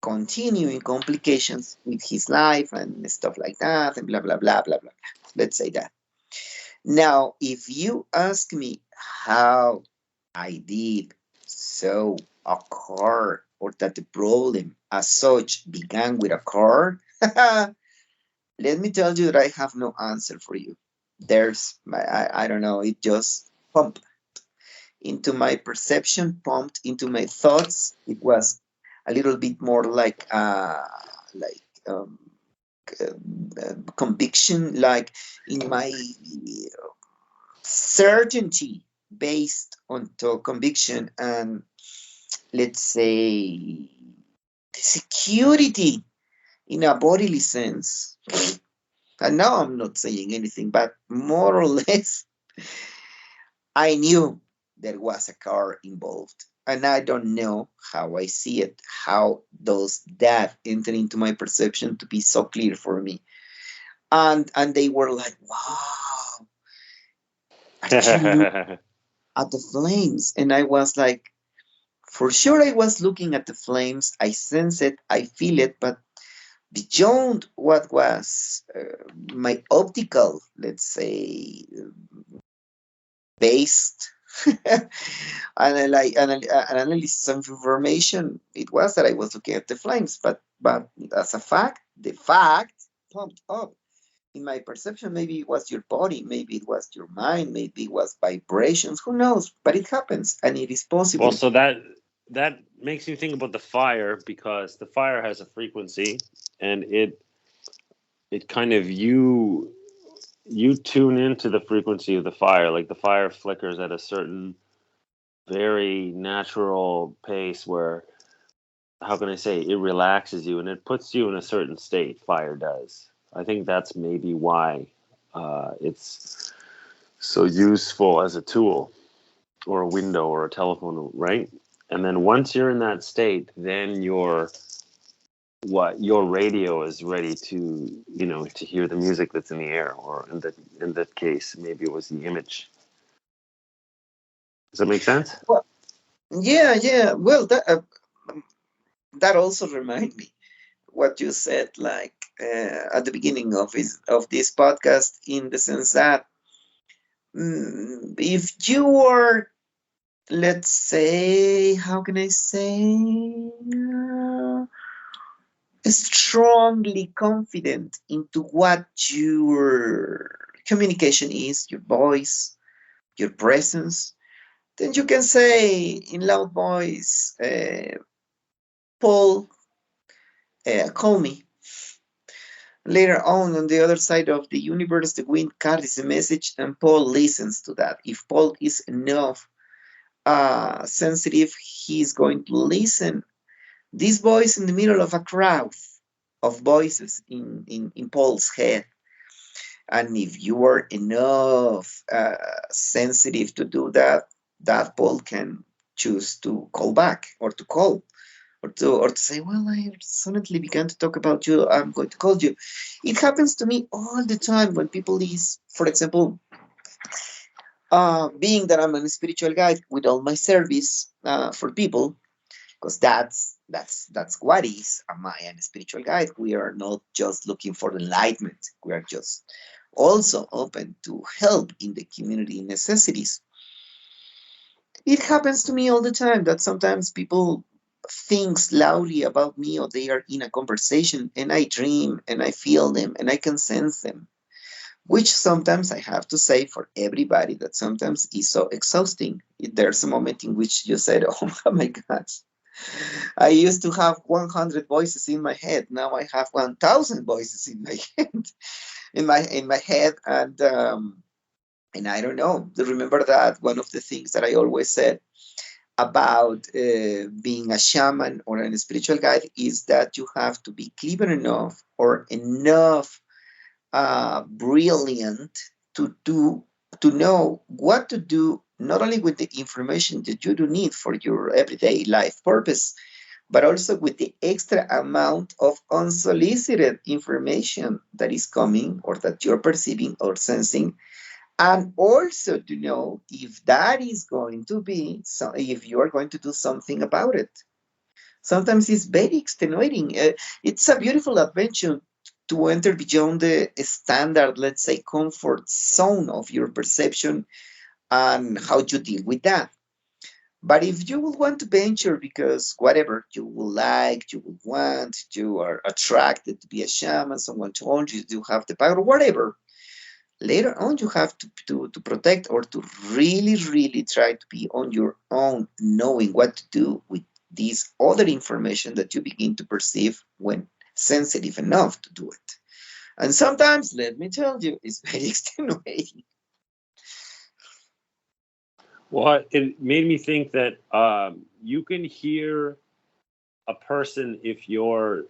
continuing complications with his life and stuff like that, and blah blah blah blah blah. Let's say that. Now, if you ask me how I did so a car, or that the problem as such began with a car, let me tell you that I have no answer for you. I don't know, it just pumped into my perception, pumped into my thoughts. It was a little bit more like um, conviction, like in my certainty based on to conviction, and let's say the security in a bodily sense. And now I'm not saying anything, but more or less, I knew there was a car involved. And I don't know how I see it, how does that enter into my perception to be so clear for me. And they were like, wow, aren't you looking at the flames? And I was like, for sure I was looking at the flames. I sense it, I feel it, but beyond what was my optical, let's say, based analysis of information, it was that I was looking at the flames. But as a fact, the fact pumped up in my perception. Maybe it was your body, maybe it was your mind, maybe it was vibrations. Who knows? But it happens, and it is Well, possible. so that makes me think about the fire, because the fire has a frequency, and it kind of you tune into the frequency of the fire. Like the fire flickers at a certain very natural pace where, how can I say, it relaxes you and it puts you in a certain state. Fire does. I think that's maybe why it's so useful as a tool or a window or a telephone, right? And then once you're in that state, then your radio is ready to to hear the music that's in the air, or in that case maybe it was the image. Does that make sense? Well, yeah, yeah. Well, that also reminds me what you said, like at the beginning of this podcast, in the sense that if you were, let's say, how can I say, strongly confident into what your communication is, your voice, your presence, then you can say in loud voice, Paul, call me. Later on the other side of the universe, the wind carries a message, and Paul listens to that. If Paul is enough sensitive, he's going to listen. This voice in the middle of a crowd of voices in Paul's head. And if you are enough sensitive to do that, that Paul can choose to call back or to call or to say, well, I suddenly began to talk about you. I'm going to call you. It happens to me all the time when people is, for example, being that I'm a spiritual guide with all my service for people, because that's what is a Mayan spiritual guide. We are not just looking for enlightenment. We are just also open to help in the community necessities. It happens to me all the time that sometimes people think loudly about me, or they are in a conversation and I dream and I feel them and I can sense them, which sometimes I have to say for everybody that sometimes is so exhausting. There's a moment in which you said, oh my gosh, I used to have 100 voices in my head. Now I have 1,000 voices in my head, in my head, and I don't know. Remember that one of the things that I always said about being a shaman or a spiritual guide is that you have to be clever enough or enough brilliant to do to know what to do, not only with the information that you do need for your everyday life purpose, but also with the extra amount of unsolicited information that is coming or that you're perceiving or sensing, and also to know if that is going to be so, if you are going to do something about it. Sometimes it's very extenuating. It's a beautiful adventure to enter beyond the standard, let's say, comfort zone of your perception and how you deal with that. But if you will want to venture because whatever you will like, you will want, you are attracted to be a shaman, someone told you you have the power, whatever, later on you have to protect or to really, really try to be on your own, knowing what to do with this other information that you begin to perceive when sensitive enough to do it. And sometimes, let me tell you, it's very extenuating. Well, it made me think that you can hear a person if you're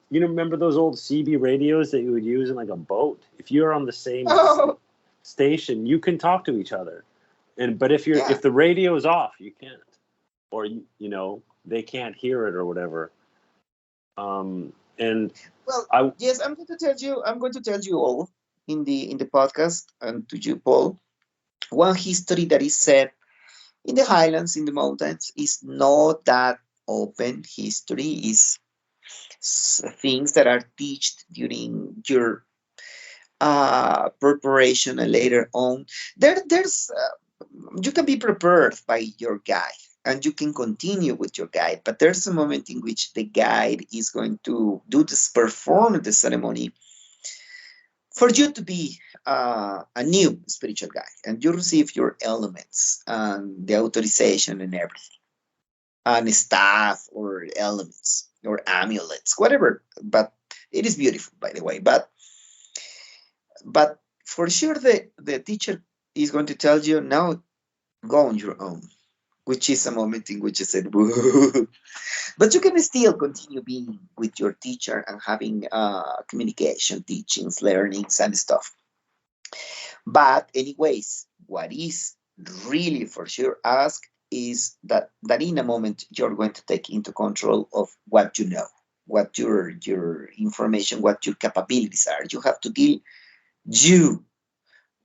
remember those old CB radios that you would use in like a boat. If you're on the same Oh, station, you can talk to each other. But yeah. if the radio is off, you can't, or they can't hear it or whatever. And Well, I yes, I'm going to tell you. I'm going to tell you all in the podcast, and to you, Paul. One history that is said in the highlands, in the mountains, is not that open history. Is things that are taught during your preparation and later on. There's you can be prepared by your guide and you can continue with your guide, but there's a moment in which the guide is going to perform the ceremony for you to be a new spiritual guide, and you receive your elements and the authorization and everything, and staff or elements or amulets, whatever. But it is beautiful, by the way. But for sure, the teacher is going to tell you now, go on your own, which is a moment in which you said, whoa. But you can still continue being with your teacher and having communication, teachings, learnings, and stuff. But anyways, what is really for sure ask is that in a moment you're going to take into control of what you know, what your information, what your capabilities are. You have to deal you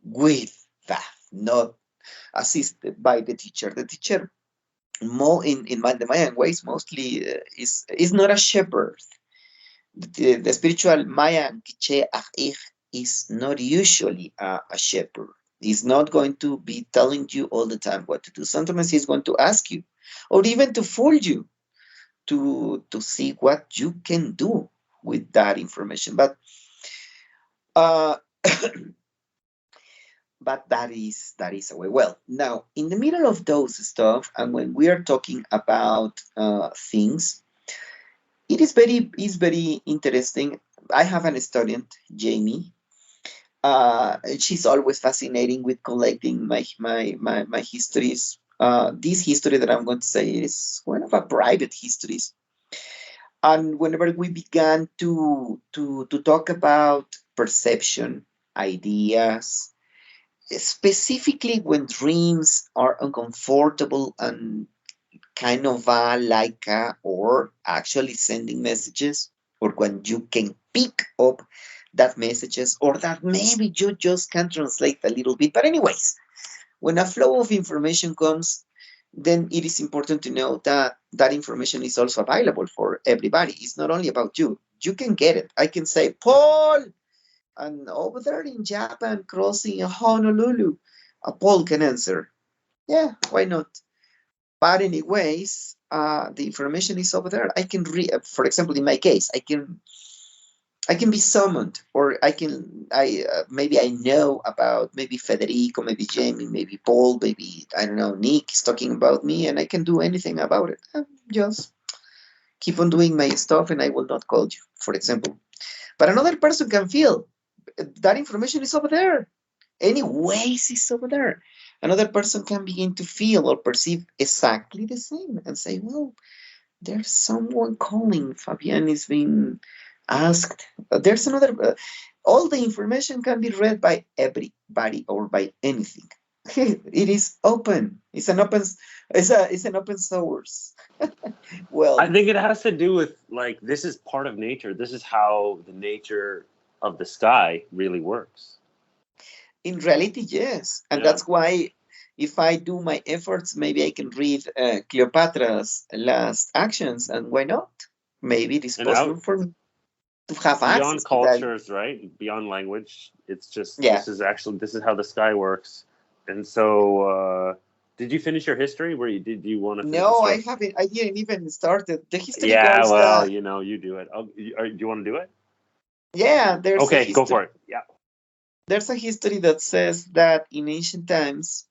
with that, not assisted by the teacher. The teacher, more in the Mayan ways, mostly is not a shepherd. The spiritual Mayan is not usually a shepherd. He's not going to be telling you all the time what to do. Sometimes he's going to ask you, or even to fool you, to see what you can do with that information. Uh, but that is a way. Well, now in the middle of those stuff, and when we are talking about things, is very interesting. I have an student, Jamie. She's always fascinating with collecting my histories. This history that I'm going to say is one of a private histories. And whenever we began to talk about perception, ideas, specifically when dreams are uncomfortable and kind of like or actually sending messages, or when you can pick up that messages, or that maybe you just can translate a little bit. But anyways, when a flow of information comes, then it is important to know that that information is also available for everybody. It's not only about you. You can get it. I can say, Paul, and over there in Japan, crossing Honolulu, Paul can answer. Yeah, why not? But anyways, the information is over there. I can read, for example, in my case, I can be summoned, or I maybe I know about maybe Federico, maybe Jamie, maybe Paul, maybe I don't know, Nick is talking about me, and I can do anything about it. Just keep on doing my stuff, and I will not call you, for example. But another person can feel that information is over there. Anyways, it's over there. Another person can begin to feel or perceive exactly the same and say, well, there's someone calling. Fabian is being asked. There's another. All the information can be read by everybody or by anything. It is open. It's an open. It's an open source. Well, I think it has to do with, like, this is part of nature. This is how the nature of the sky really works. in reality, yes, and Yeah. that's why if I do my efforts, maybe I can read Cleopatra's last actions, and why not? Maybe it is And possible out for me to have access beyond to that. cultures, right? Beyond language. It's just, Yeah. this is how the sky works. And so, did you finish your history? Do you want to finish the No, I story? haven't. I didn't even started. The history Yeah, goes. well, you do it. Do you want to do it? Yeah, Okay, go for it. Yeah. there's a history that says that in ancient times,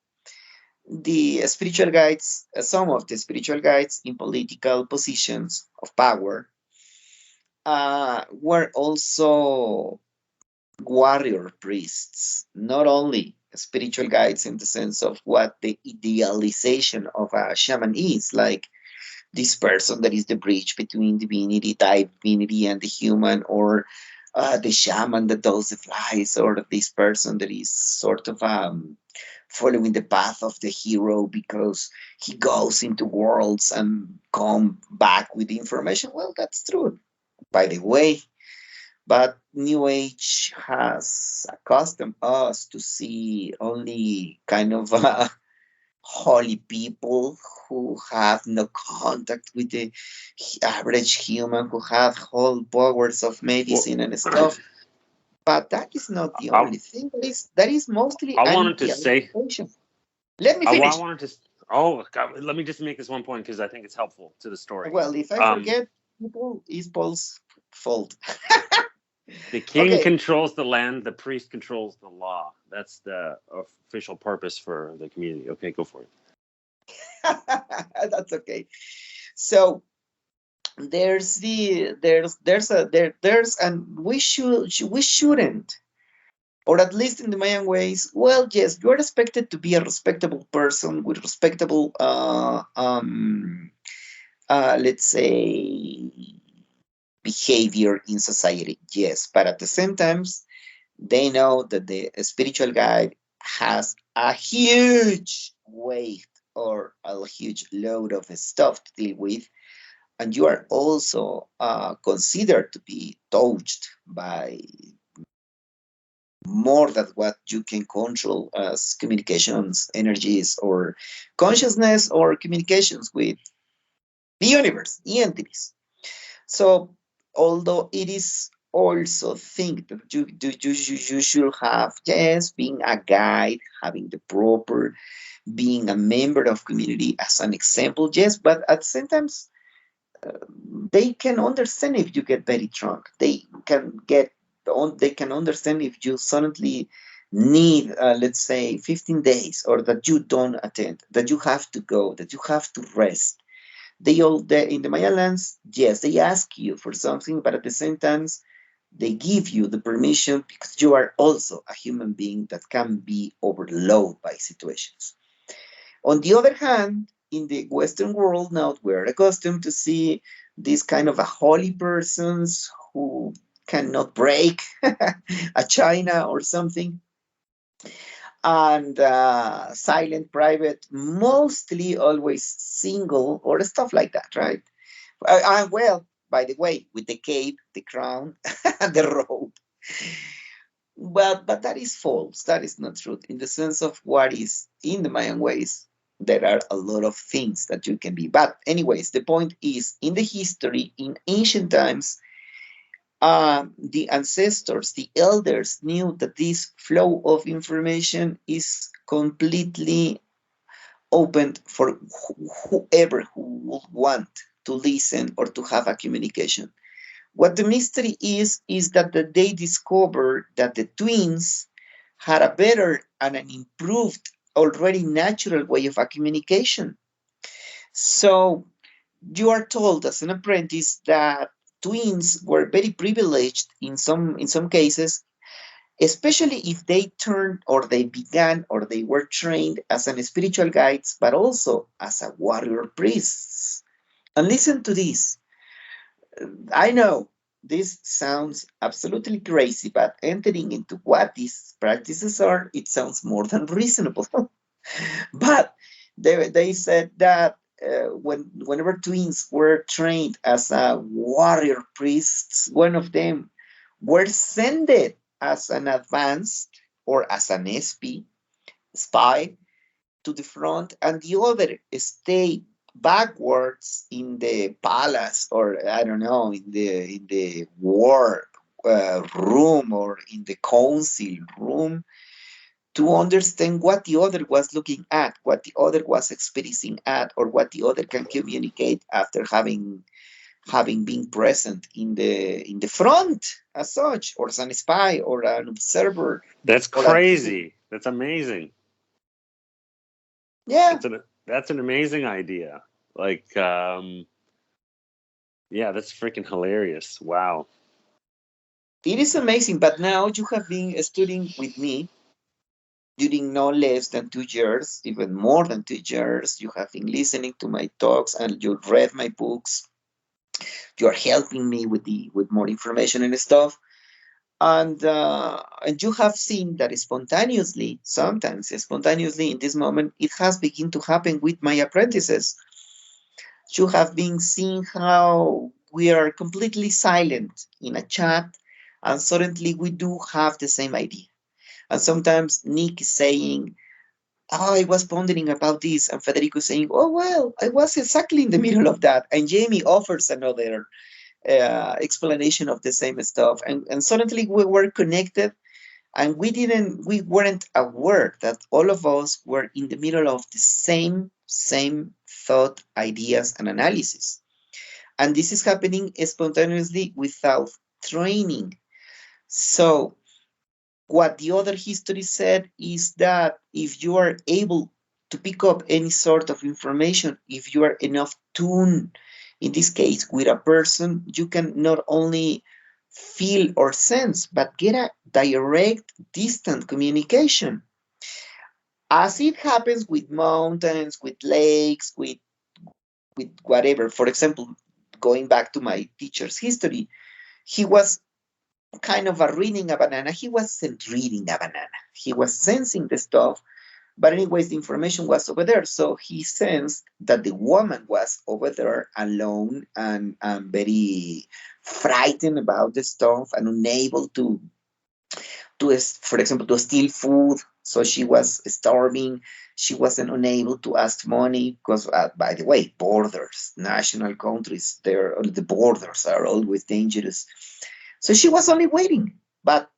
the spiritual guides, some of the spiritual guides in political positions of power, were also warrior priests, not only spiritual guides in the sense of what the idealization of a shaman is, like this person that is the bridge between divinity and the human, or the shaman that does the flies, or this person that is sort of following the path of the hero because he goes into worlds and come back with information. Well, that's true, by the way. But New Age has accustomed us to see only kind of holy people who have no contact with the average human, who have whole powers of Well, medicine and stuff. But that is not the I, only thing. That is mostly I an wanted to say, idealization. Let me I finish. wanted to, oh, God, let me just make this one point because I think it's helpful to the story. Well, if I Um, forget, people, it's Paul's fault. the king Okay, controls the land, the priest controls the law. That's the official purpose for the community. Okay, go for it. that's okay. So there's and we shouldn't, or at least in the Mayan ways. Well, yes, you're expected to be a respectable person with respectable let's say behavior in society. Yes, but at the same time, they know that the spiritual guide has a huge weight or a huge load of stuff to deal with, and you are also considered to be touched by more than what you can control as communications, energies, or consciousness, or communications with the universe, the entities. So, although it is also think that you should have, yes, being a guide, having the proper, being a member of community as an example, yes, but at the same time, they can understand if you get very drunk. They can understand if you suddenly need, let's say, 15 days, or that you don't attend, that you have to go, that you have to rest, In the Maya lands, yes, they ask you for something, but at the same time, they give you the permission because you are also a human being that can be overloaded by situations. On the other hand, in the Western world now, we're accustomed to see these kind of a holy persons who cannot break a china or something, and silent, private, mostly always single or stuff like that, right? Well, by the way, with the cape, the crown, and the robe. But that is false. That is not true. In the sense of what is in the Mayan ways, there are a lot of things that you can be. But anyways, the point is, in the history, in ancient times, the ancestors, the elders knew that this flow of information is completely open for whoever who would want to listen or to have a communication. What the mystery is that they discovered that the twins had a better and an improved, already natural way of a communication. So you are told as an apprentice that twins were very privileged in some cases, especially if they turned or they began or they were trained as an spiritual guides, but also as a warrior priests. And listen to this. I know this sounds absolutely crazy, but entering into what these practices are, it sounds more than reasonable. But they said that whenever twins were trained as a warrior priests, one of them were sent as an advanced or as an spy to the front, and the other stayed backwards in the palace, or I don't know, in the war room or in the council room, to understand what the other was looking at, what the other was experiencing at, or what the other can communicate after having been present in the front as such, or as an spy or an observer. That's Or a, crazy. That's amazing. yeah, That's an amazing idea. Like, yeah, that's freaking hilarious. Wow. it is amazing. But now you have been studying with me during no less than 2 years, even more than 2 years. You have been listening to my talks and you read my books. You are helping me with more information and stuff. And you have seen that sometimes spontaneously in this moment, it has begun to happen with my apprentices. You have been seeing how we are completely silent in a chat, and suddenly we do have the same idea. And sometimes Nick is saying, "Oh, I was pondering about this," and Federico saying, "Oh, well, I was exactly in the middle of that." And Jamie offers another explanation of the same stuff. And suddenly we were connected, and we weren't aware that all of us were in the middle of the same thought, ideas, and analysis. And this is happening spontaneously without training. So what the other history said is that if you are able to pick up any sort of information, if you are enough tuned, in this case with a person, you can not only feel or sense, but get a direct, distant communication. As it happens with mountains, with lakes, with whatever. For example, going back to my teacher's history, he was kind of reading a banana. He wasn't reading a banana. He was sensing the stuff. But anyways, the information was over there. So he sensed that the woman was over there alone and very frightened about the stuff and unable for example, to steal food. So she was starving. She wasn't unable to ask money because, by the way, borders, national countries, the borders are always dangerous. So she was only waiting. But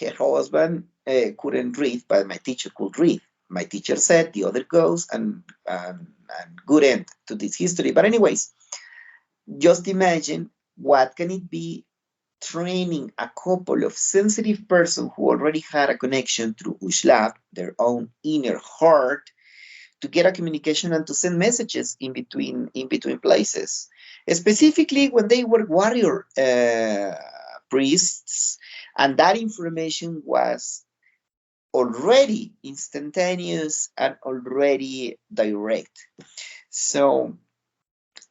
her husband couldn't read, but my teacher could read. My teacher said the other goes, and good end to this history. But anyways, just imagine what can it be training a couple of sensitive persons who already had a connection through Ushlab, their own inner heart, get a communication and to send messages in between places. Specifically when they were warrior priests, and that information was already instantaneous and already direct. So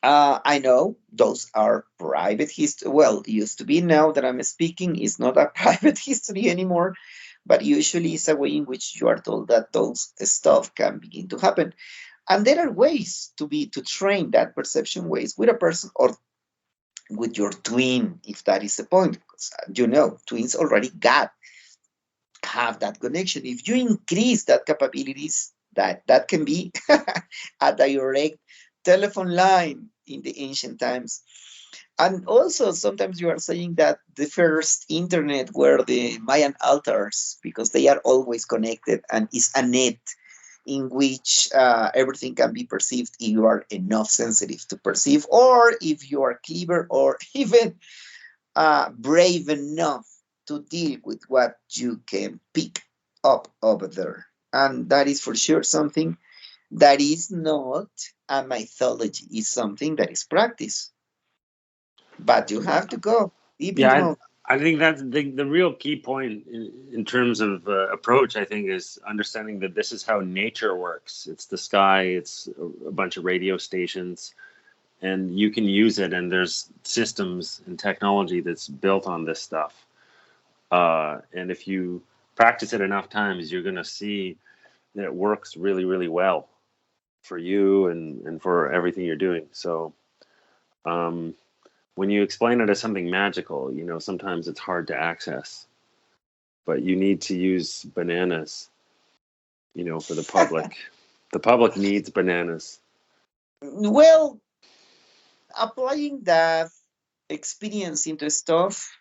I know those are private history. Well, used to be. Now that I'm speaking, it's not a private history anymore, but usually it's a way in which you are told that those stuff can begin to happen. And there are ways to train that perception ways with a person or with your twin, if that is the point, because twins already have that connection. If you increase that capabilities, that can be a direct telephone line in the ancient times. And also sometimes you are saying that the first internet were the Mayan altars, because they are always connected and is a net in which everything can be perceived if you are enough sensitive to perceive, or if you are clever, or even brave enough to deal with what you can pick up over there. And that is for sure something that is not a mythology, it's something that is practice. But you have to go deep into Yeah, it. I think that's the real key point in terms of approach, I think, is understanding that this is how nature works. It's the sky, it's a bunch of radio stations, and you can use it, and there's systems and technology that's built on this stuff. And if you practice it enough times, you're going to see that it works really, really well for you and for everything you're doing. So when you explain it as something magical, sometimes it's hard to access, but you need to use bananas, for the public. The public needs bananas. Well, applying that experience into stuff,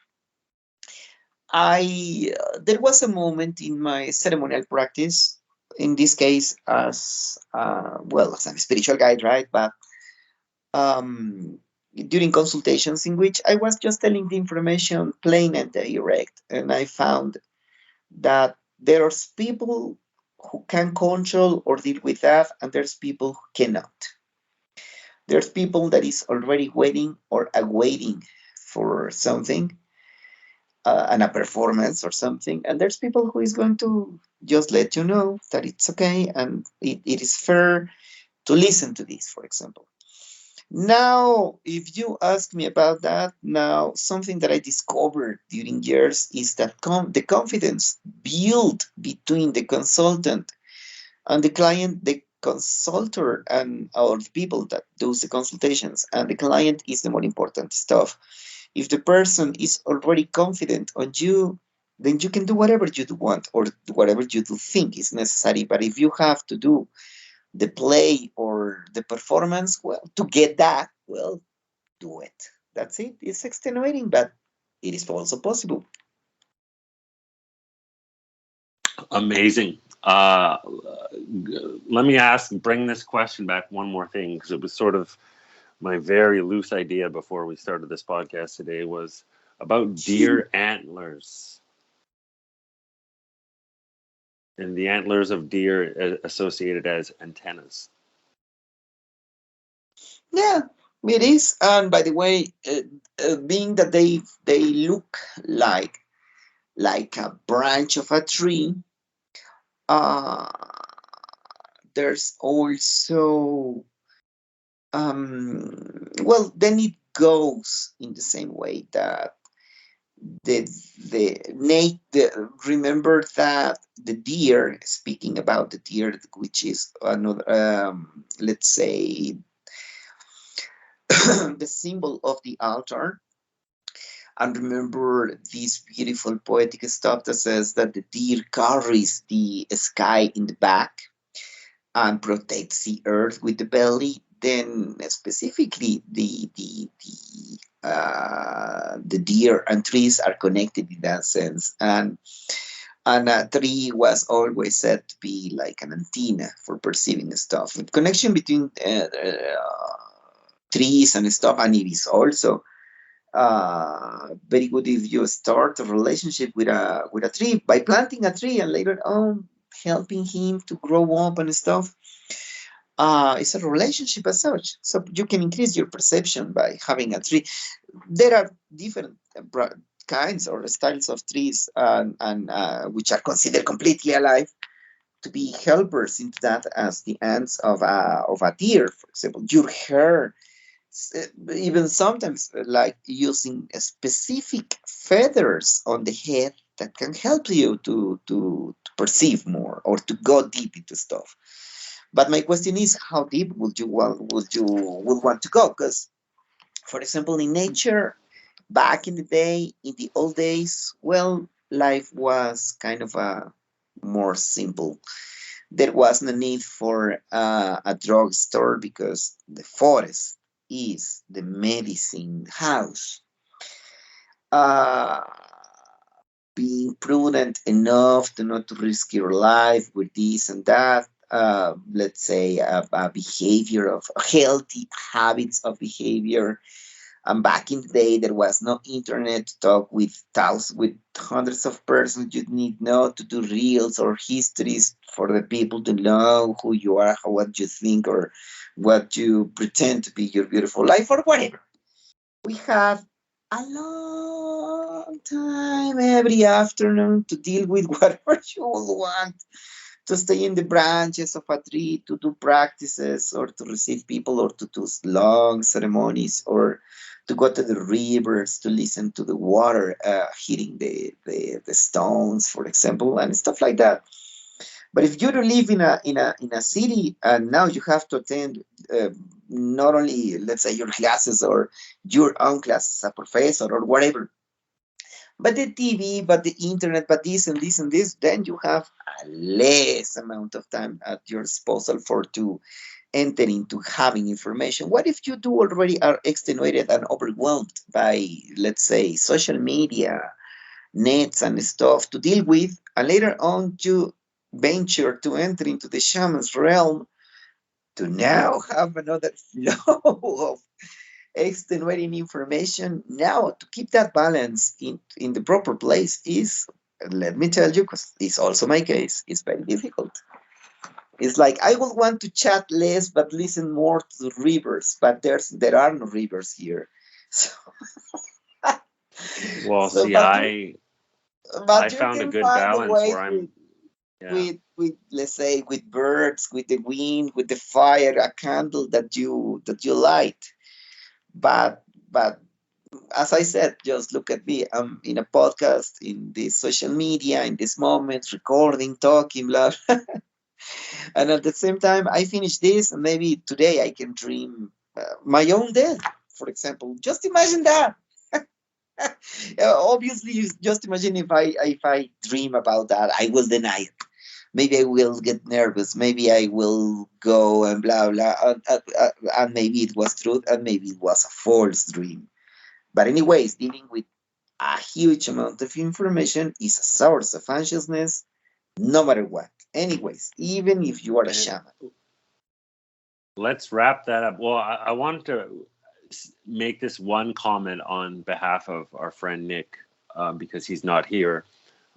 there was a moment in my ceremonial practice, in this case as as a spiritual guide, right? But during consultations in which I was just telling the information plain and direct, and I found that there are people who can control or deal with that, and there's people who cannot. There's people that is already waiting or awaiting for something, and a performance or something, and there's people who is going to just let you know that it's okay and it is fair to listen to this, for example. Now, if you ask me about that, now something that I discovered during years is that the confidence built between the consultant and the client, the consultor and or the people that does the consultations and the client is the more important stuff. If the person is already confident on you, then you can do whatever you do want or whatever you do think is necessary. But if you have to do the play or the performance, well, to get that, well, do it. That's it. It's extenuating, but it is also possible. Amazing. Let me bring this question back one more thing, because it was sort of my very loose idea before we started this podcast today, was about deer antlers and the antlers of deer associated as antennas. Yeah, it is. And by the way, being that they look like a branch of a tree, uh, there's also then it goes in the same way that remember that the deer, speaking about the deer, which is another let's say the symbol of the altar. And remember this beautiful poetic stuff that says that the deer carries the sky in the back and protects the earth with the belly. Then specifically the deer and trees are connected in that sense, and a tree was always said to be like an antenna for perceiving stuff. The connection between trees and stuff, and it is also very good if you start a relationship with a tree by planting a tree and later on helping him to grow up and stuff. It's a relationship as such. So you can increase your perception by having a tree. There are different kinds or styles of trees, and which are considered completely alive to be helpers into that, as the ants of a deer, for example. Your hair, even sometimes like using specific feathers on the head that can help you to perceive more or to go deep into stuff. But my question is, how deep would want to go? Because, for example, in nature, back in the day, in the old days, well, life was kind of a more simple. There was no need for a drugstore because the forest is the medicine house. Uh, Being prudent enough to not to risk your life with this and that. Let's say a behavior of healthy habits of behavior. And back in the day, there was no internet to talk with thousands, with hundreds of persons. You need not to do reels or histories for the people to know who you are, what you think, or what you pretend to be your beautiful life, or whatever. We have a long time every afternoon to deal with whatever you want, to stay in the branches of a tree, to do practices, or to receive people, or to do long ceremonies, or to go to the rivers to listen to the water hitting the stones, for example, and stuff like that. But if you do live in a city, and now you have to attend not only, let's say, your classes or your own classes as a professor or whatever, but the TV, but the internet, but this and this and this, then you have a less amount of time at your disposal for to enter into having information. What if you do already are extenuated and overwhelmed by, let's say, social media, nets and stuff to deal with, and later on you venture to enter into the shaman's realm to now have another flow of extenuating information. Now, to keep that balance in the proper place is, let me tell you, because it's also my case, it's very difficult. It's like I would want to chat less but listen more to the rivers, but there are no rivers here. So, Well, so see, but I you found a can good find a balance way where I'm, yeah. with let's say with birds, with the wind, with the fire, a candle that you light. But as I said, just look at me. I'm in a podcast, in this social media, in this moment, recording, talking, blah. And at the same time, I finish this, and maybe today I can dream my own death, for example. Just imagine that. Obviously, just imagine if I dream about that, I will deny it. Maybe I will get nervous. Maybe I will go and blah blah, and maybe it was truth, and maybe it was a false dream. But anyways, dealing with a huge amount of information is a source of anxiousness, no matter what. Anyways, even if you are a And shaman. let's wrap that up. Well, I wanted to make this one comment on behalf of our friend Nick, because he's not here.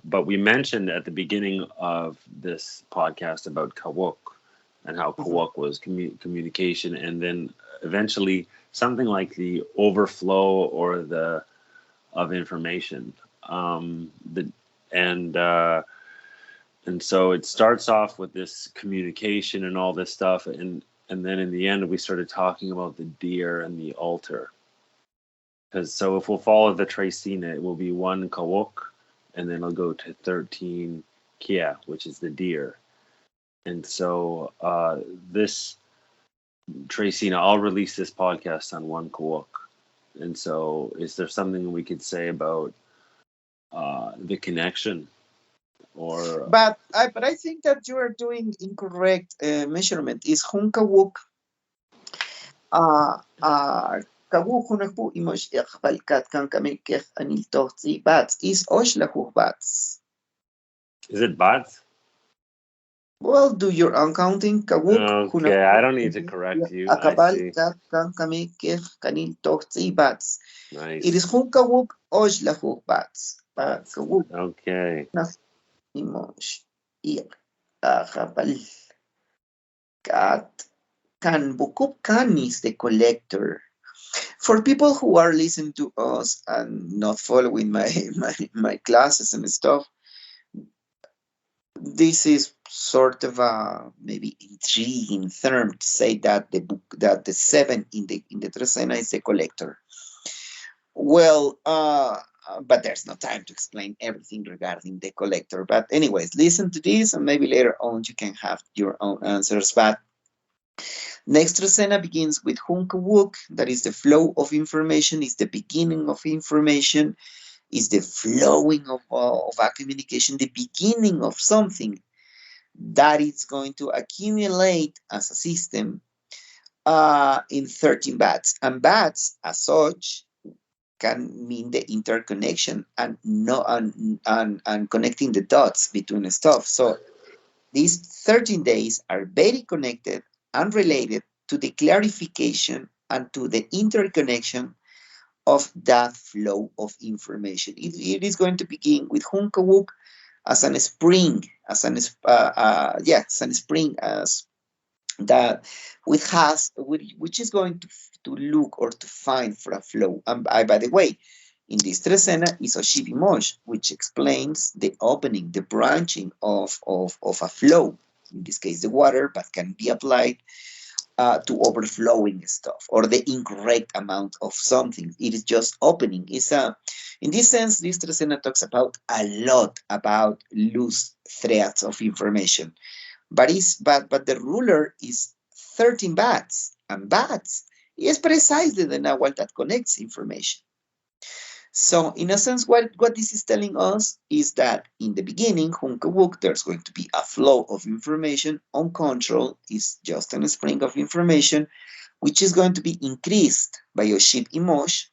But we mentioned at the beginning of this podcast about Kawoq and how Mhm. Kawoq was communication, and then eventually something like the overflow or the of information. The and and so it starts off with this communication and all this stuff, and then in the end we started talking about the deer and the altar. Because so if we'll follow the trecena, it will be one Kawoq, and then it'll go to 13 Kia, which is the deer. And so this trecena, I'll release this podcast on one Kawoq. And so is there something we could say about the connection or But I think that you are doing incorrect measurement. Is Hunkawuk Kawuk Hunakbu Imosh Iqbalkat Kankamikech Anil Tohti Batz is Oxlajuj Batz. is it Batz? Well, do your own counting. Kawuk Okay, I Hunakbu don't need to correct you. I Akabal see. Kat Kankamikech Kanil Tohti Batz. It is Nice. Hunkawuk Oxlajuj Batz. Kawuk Okay. Imosh Iqbalkat can Bukub Kan is the collector. For people who are listening to us and not following my classes and stuff, this is sort of a maybe intriguing term to say that the seven in the trecena is the collector. Well, but there's no time to explain everything regarding the collector. But anyways, listen to this, and maybe later on you can have your own answers. But next trecena begins with Kawoq, that is the flow of information, is the beginning of information, is the flowing of a communication, the beginning of something that is going to accumulate as a system in 13 Batz. And Batz, as such, can mean the interconnection and no and connecting the dots between stuff. So these 13 days are very connected and related to the clarification and to the interconnection of that flow of information. It is going to begin with Kawoq as an spring, as an spring as that which is going to look or to find for a flow. And by the way, in this trecena is Oshibi Mosh, which explains the opening, the branching of a flow, in this case the water, but can be applied to overflowing stuff or the incorrect amount of something. It is just opening. In this sense, this trecena talks about a lot about loose threads of information. But the ruler is 13 Batz, and Batz is precisely the Nawal that connects information. So in a sense, what this is telling us is that in the beginning, Kawoq, there's going to be a flow of information. On control is just a spring of information, which is going to be increased by Oshib Imosh,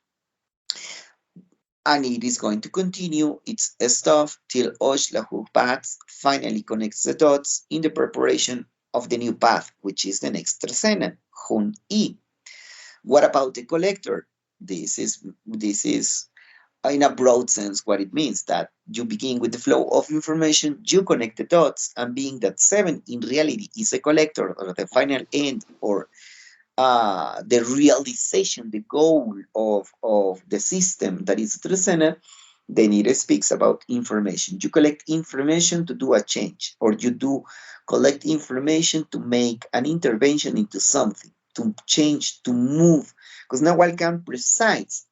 and it is going to continue its stuff till Oxlajuj Batz finally connects the dots in the preparation of the new path, which is the next trecena, Hun I. What about the collector? This is in a broad sense what it means, that you begin with the flow of information, you connect the dots, and being that 7 in reality is a collector, or the final end, or the realization, the goal of the system that is trecena, then it speaks about information. You collect information to do a change, or you do collect information to make an intervention into something, to change, to move, because Nawal can precise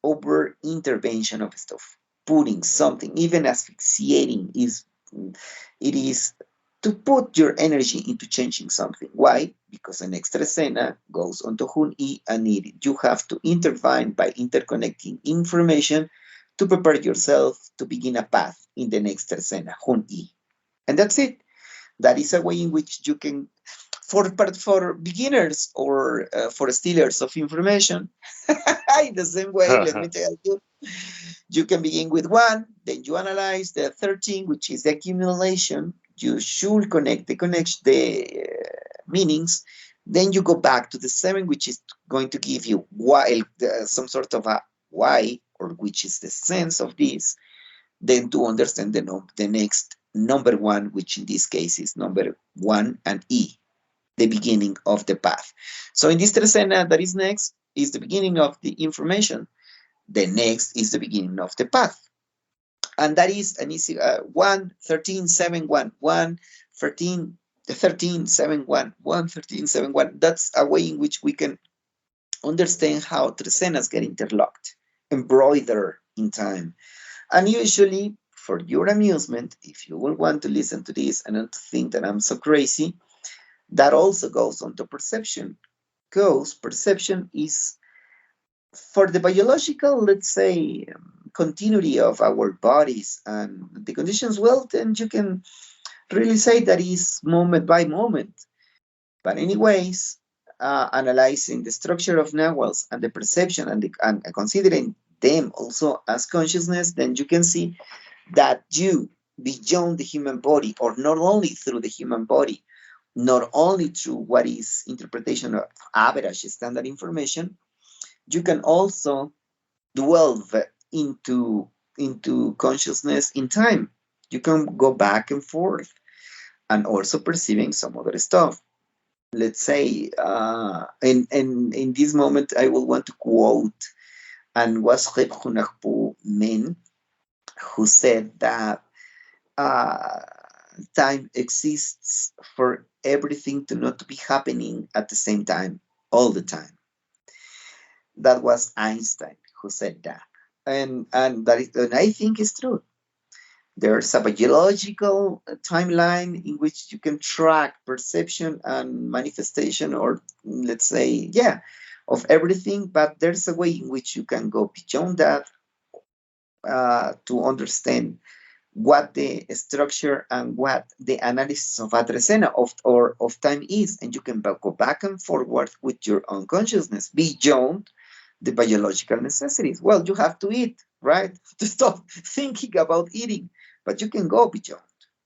over intervention of stuff, putting something, even asphyxiating, it is to put your energy into changing something. Why? Because the next trecena goes on to Hun I, and you have to intervene by interconnecting information to prepare yourself to begin a path in the next trecena, Hun I. And that's it. That is a way in which you can, for beginners or for stealers of information, in the same way, let me tell you, you can begin with 1, then you analyze the 13, which is the accumulation. You should connect the meanings. Then you go back to the 7, which is going to give you some sort of a why, or which is the sense of this. Then to understand the next number 1, which in this case is number 1 and E, the beginning of the path. So in this trecena that is next is the beginning of the information. The next is the beginning of the path. And that is an easy 1, 13, 7, 1, 1, 13, 13, 7, 1, 1, 13, 7, 1. That's a way in which we can understand how trecenas get interlocked, embroidered in time. And usually, for your amusement, if you will want to listen to this and not to think that I'm so crazy, that also goes on to perception. Because perception is, for the biological, let's say, continuity of our bodies and the conditions, well, then you can really say that is moment by moment. But anyways, analyzing the structure of Nawals and the perception and considering them also as consciousness, then you can see that you, beyond the human body, or not only through the human body, not only through what is interpretation of average standard information, you can also delve into consciousness in time. You can go back and forth and also perceiving some other stuff. let's say, in this moment, I will want to quote and was men, who said that uh, time exists for everything to not be happening at the same time, all the time. That was Einstein who said that, and I think it's true. There's a biological timeline in which you can track perception and manifestation, or let's say, yeah, of everything. But there's a way in which you can go beyond that to understand what the structure and what the analysis of a trecena of time is, and you can go back and forward with your unconsciousness beyond the biological necessities. Well, you have to eat, right? To stop thinking about eating, but you can go beyond.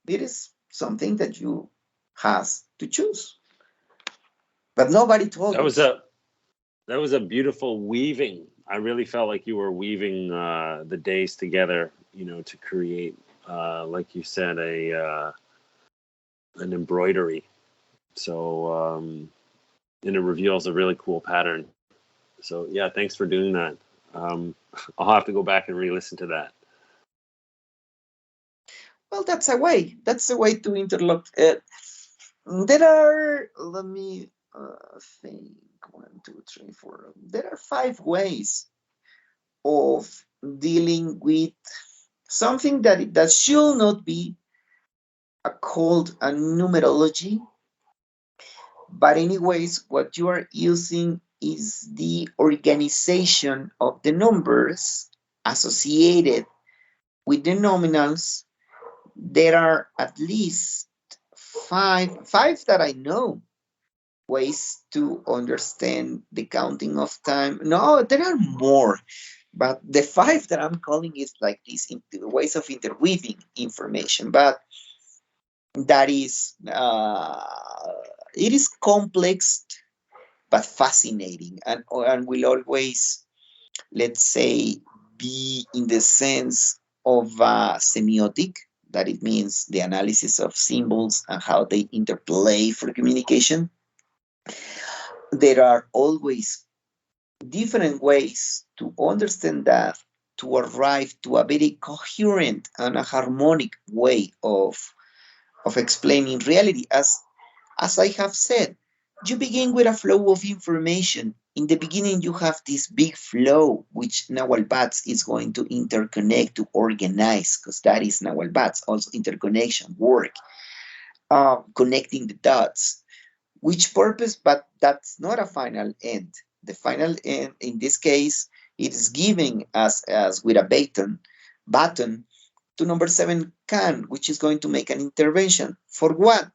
It is something that you has to choose, but nobody told That was us. a beautiful weaving. I really felt like you were weaving the days together, to create, like you said, an embroidery. So, and it reveals a really cool pattern. So, yeah, thanks for doing that. Um, I'll have to go back and re-listen to that. Well, that's a way. That's a way to interlock. There are, let me think, one, two, three, four. There are 5 ways of dealing with something that should not be called a numerology, but anyways, what you are using is the organization of the numbers associated with the nominals. There are at least five that I know ways to understand the counting of time. No, there are more, but the 5 that I'm calling is like these ways of interweaving information. But that is, it is complex but fascinating, and will always, let's say, be in the sense of semiotic, that it means the analysis of symbols and how they interplay for communication. There are always different ways to understand that, to arrive to a very coherent and a harmonic way of explaining reality. As I have said, you begin with a flow of information. In the beginning, you have this big flow, which Nawal Batz is going to interconnect, to organize, because that is Nawal Batz, also interconnection, work, connecting the dots. Which purpose? But that's not a final end. The final end, in this case, it is giving us as with a button to number 7 can, which is going to make an intervention. For what?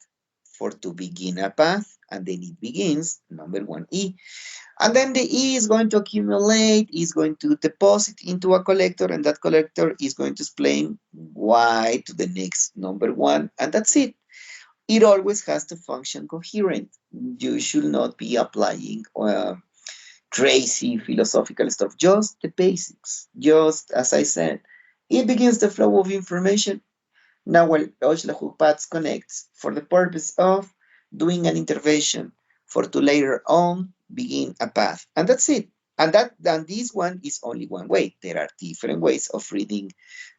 For to begin a path, and then it begins, number 1E. And then the E is going to accumulate, is going to deposit into a collector, and that collector is going to explain Y to the next number 1, and that's it. It always has to function coherent. You should not be applying crazy philosophical stuff, just the basics. Just as I said, it begins the flow of information. Now, Oxlajuj Batz connects for the purpose of doing an intervention, for to later on begin a path. And that's it. And this one is only one way. There are different ways of reading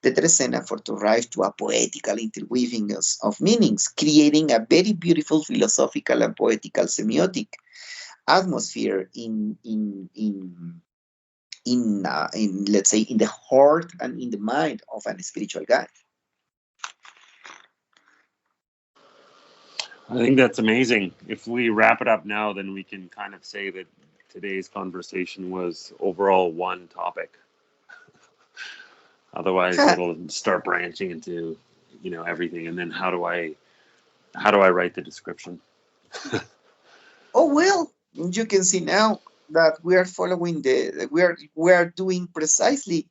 the trecena for to arrive to a poetical interweaving of meanings, creating a very beautiful philosophical and poetical semiotic atmosphere in let's say in the heart and in the mind of a spiritual guide. I think that's amazing. If we wrap it up now, then we can kind of say that today's conversation was overall one topic. Otherwise, it'll start branching into, everything. And then how do I write the description? Oh well, you can see now that we are following we are doing precisely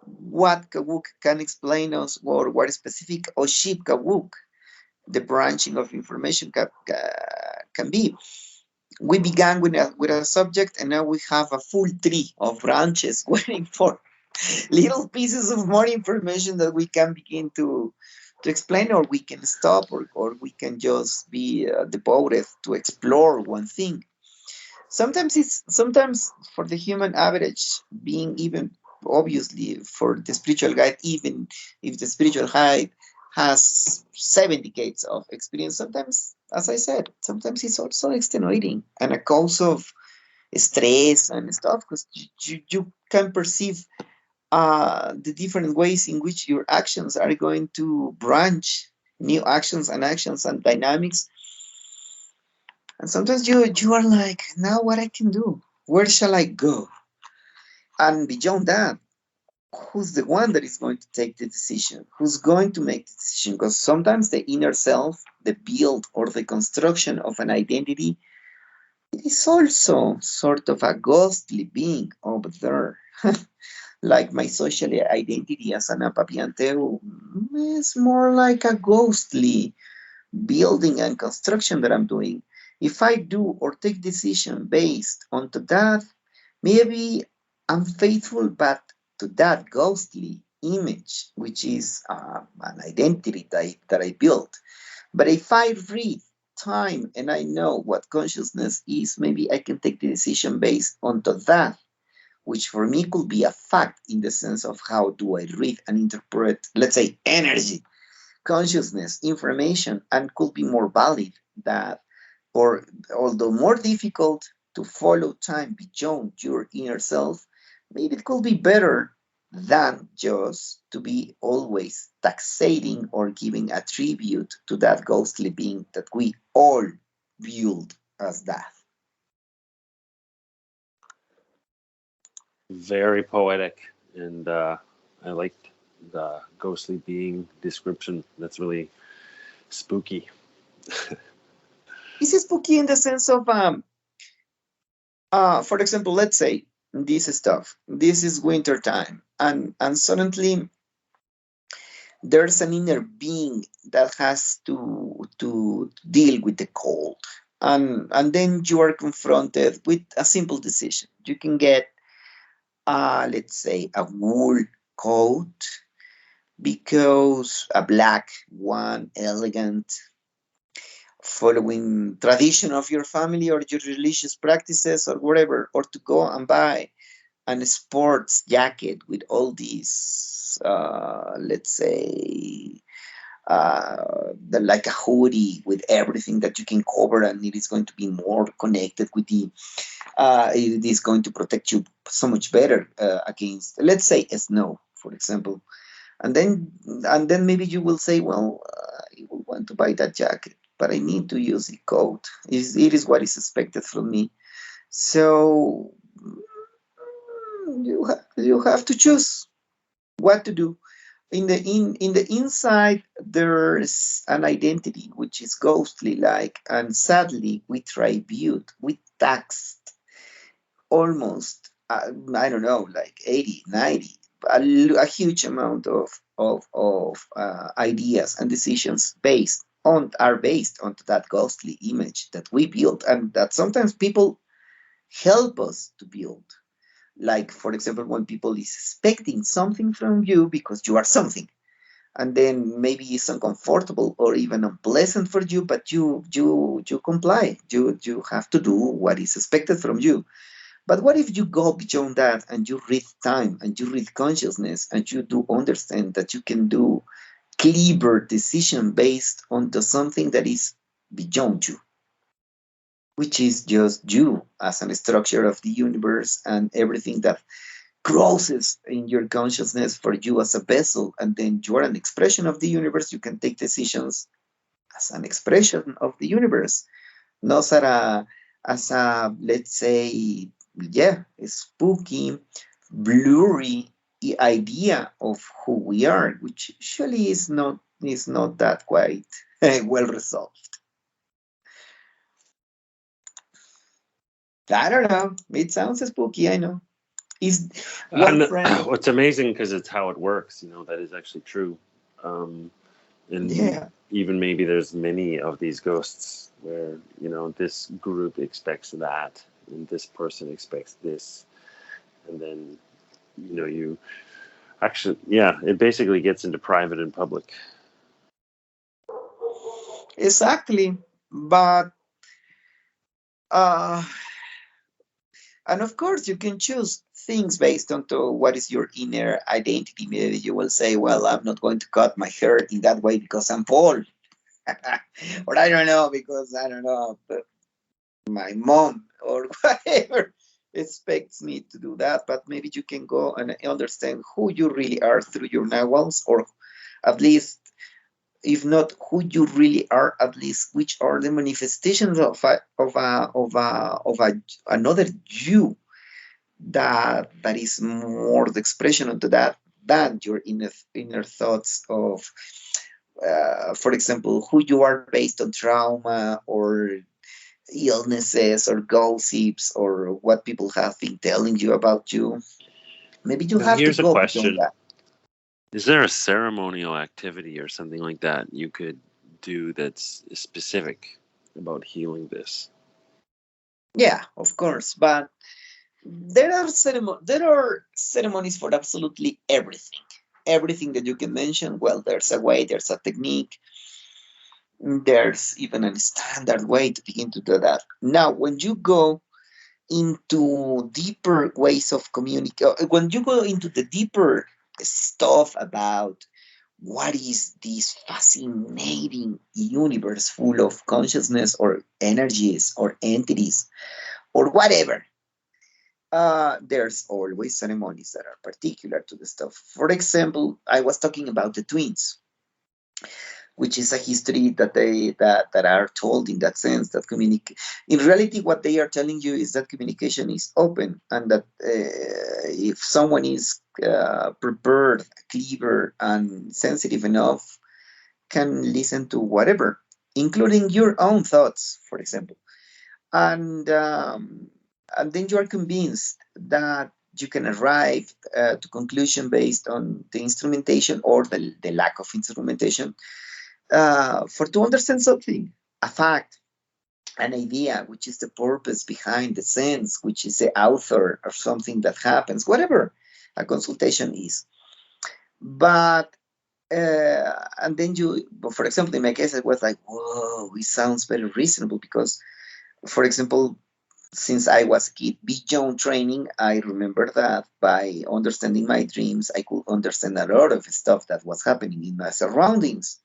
what Kawoq can explain us, or what specific Oshib Kawoq, the branching of information can be. We began with a subject, and now we have a full tree of branches waiting for little pieces of more information that we can begin to explain, or we can stop, or we can just be devoted to explore one thing. Sometimes for the human average being, even obviously for the spiritual guide, even if the spiritual guide has 7 decades of experience, sometimes, as I said, sometimes it's also extenuating and a cause of stress and stuff, because you can perceive the different ways in which your actions are going to branch new actions and dynamics. And sometimes you are like, now what I can do? Where shall I go? And beyond that, who's the one that is going to take the decision? Who's going to make the decision? Because sometimes the inner self, the build or the construction of an identity, it is also sort of a ghostly being over there. Like my social identity as an Apapianteo is more like a ghostly building and construction that I'm doing. If I do or take decision based onto that, maybe I'm faithful, but to that ghostly image, which is an identity that I built. But if I read time and I know what consciousness is, maybe I can take the decision based onto that, which for me could be a fact in the sense of how do I read and interpret, let's say, energy, consciousness, information, and could be more valid that, or although more difficult to follow time beyond your inner self, maybe it could be better than just to be always taxating or giving a tribute to that ghostly being that we all viewed as that. Very poetic, and I liked the ghostly being description. That's really spooky. This is spooky in the sense of for example, let's say this stuff. This is winter time, and suddenly there's an inner being that has to deal with the cold, and then you are confronted with a simple decision. You can get, let's say, a wool coat, because a black one, elegant, following tradition of your family or your religious practices or whatever, or to go and buy and a sports jacket with all these, let's say, like a hoodie with everything that you can cover, and it is going to be more connected with the, it is going to protect you so much better against, let's say, snow, for example. And then maybe you will say, well, I will want to buy that jacket, but I need to use a coat. It is what is expected from me. So you have to choose what to do. In the inside, there's an identity which is ghostly like, and sadly we tribute, we tax almost, I don't know, like 80, 90, a huge amount of ideas and decisions based on that ghostly image that we build, and that sometimes people help us to build. Like, for example, when people is expecting something from you because you are something, and then maybe it's uncomfortable or even unpleasant for you, but you comply. You have to do what is expected from you. But what if you go beyond that and you read time and you read consciousness and you do understand that you can do clever decision based on the something that is beyond you, which is just you as an structure of the universe and everything that crosses in your consciousness for you as a vessel, and then you are an expression of the universe. You can take decisions as an expression of the universe, not as a, let's say, yeah, spooky, blurry idea of who we are, which usually is not that quite well resolved. I don't know. It sounds spooky, I know. Is one And friend of, it's amazing because it's how it works. That is actually true. Um, and yeah. even maybe there's many of these ghosts where this group expects that, and this person expects this, and then you actually, yeah, it basically gets into private and public. Exactly. But uh, and of course, you can choose things based on to what is your inner identity. Maybe you will say, "Well, I'm not going to cut my hair in that way because I'm Paul," or I don't know because I don't know, but my mom or whatever expects me to do that. But maybe you can go and understand who you really are through your Nawals, or at least, if not who you really are, at least which are the manifestations of another you that is more the expression of that than your inner thoughts of, for example, who you are based on trauma or illnesses or gossips or what people have been telling you about you. Maybe you Now, have to here's a go beyond question. that. Is there a ceremonial activity or something like that you could do that's specific about healing this? Yeah, of course, but there are ceremonies for absolutely everything. Everything that you can mention. Well, there's a way, there's a technique, there's even a standard way to begin to do that. Now, when you go into deeper ways of communicate, when you go into the deeper stuff about what is this fascinating universe full of consciousness or energies or entities or whatever, there's always ceremonies that are particular to the stuff. For example, I was talking about the twins, which is a history that are told in that sense that communicate. In reality, what they are telling you is that communication is open, and that if someone is prepared, clever, and sensitive enough, can listen to whatever, including your own thoughts, for example. And then you are convinced that you can arrive to conclusion based on the instrumentation or the lack of instrumentation, for to understand something, a fact, an idea, which is the purpose behind the sense, which is the author of something that happens, whatever a consultation is. But and then for example, in my case, it was like, whoa, it sounds very reasonable because, for example, since I was a kid, beyond training, I remember that by understanding my dreams, I could understand a lot of stuff that was happening in my surroundings.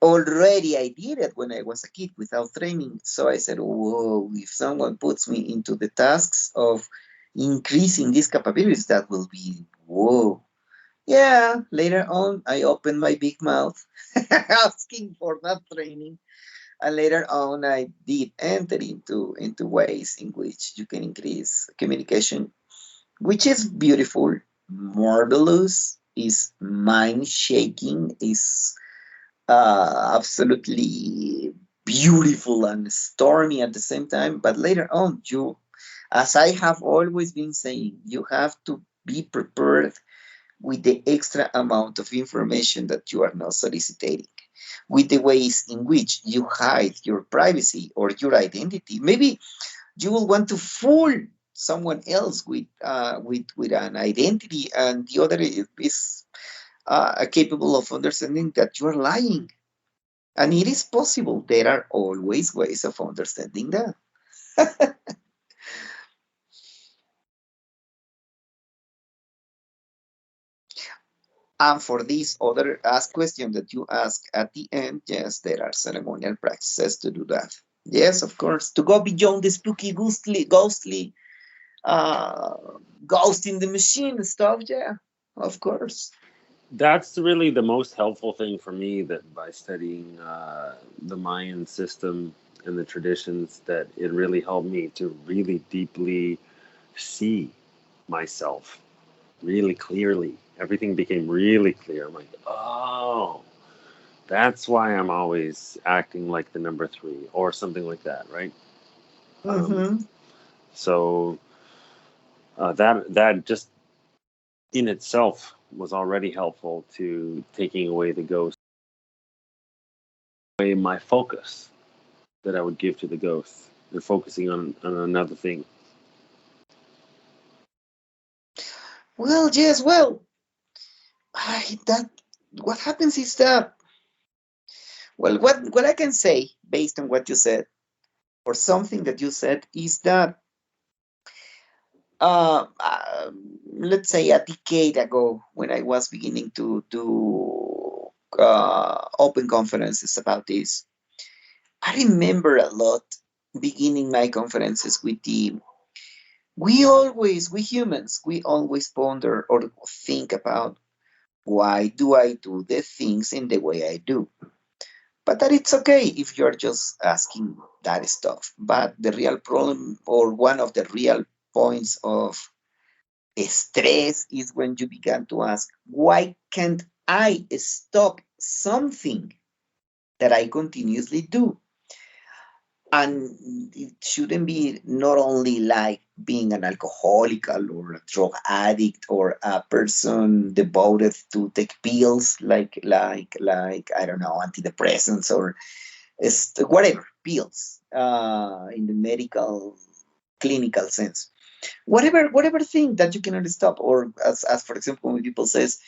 Already I did it when I was a kid without training. So I said, whoa, if someone puts me into the tasks of increasing these capabilities, that will be whoa. Yeah, later on, I opened my big mouth asking for that training. And later on, I did enter into ways in which you can increase communication, which is beautiful, marvelous, is mind shaking, is absolutely beautiful and stormy at the same time. But later on, as I have always been saying, you have to be prepared with the extra amount of information that you are now soliciting, with the ways in which you hide your privacy or your identity. Maybe you will want to fool someone else with an identity, and the other is capable of understanding that you are lying. And it is possible. There are always ways of understanding that. And for this other ask question that you ask at the end, yes, there are ceremonial practices to do that. Yes, of course. To go beyond the spooky, ghostly, uh, ghost in the machine stuff, yeah, of course. That's really the most helpful thing for me, that by studying the Mayan system and the traditions, that it really helped me to really deeply see myself really clearly. Everything became really clear. I'm like, oh, that's why I'm always acting like the number three or something like that, right? Um, Mm-hmm. so that just in itself was already helpful to taking away the ghost, away my focus that I would give to the ghost and focusing on another thing. Well, yes, well, that what happens is that Well, what I can say based on what you said, or something that you said, is that uh, uh, let's say a decade ago, when I was beginning to do open conferences about this, I remember a lot beginning my conferences with the we humans, we always ponder or think about, why do I do the things in the way I do? But that it's okay if you're just asking that stuff. But the real problem, or one of the real points of stress, is when you begin to ask, why can't I stop something that I continuously do? And it shouldn't be not only like being an alcoholic or a drug addict or a person devoted to take pills like I don't know, antidepressants or whatever pills in the medical clinical sense, whatever thing that you cannot stop. Or as for example, when people says,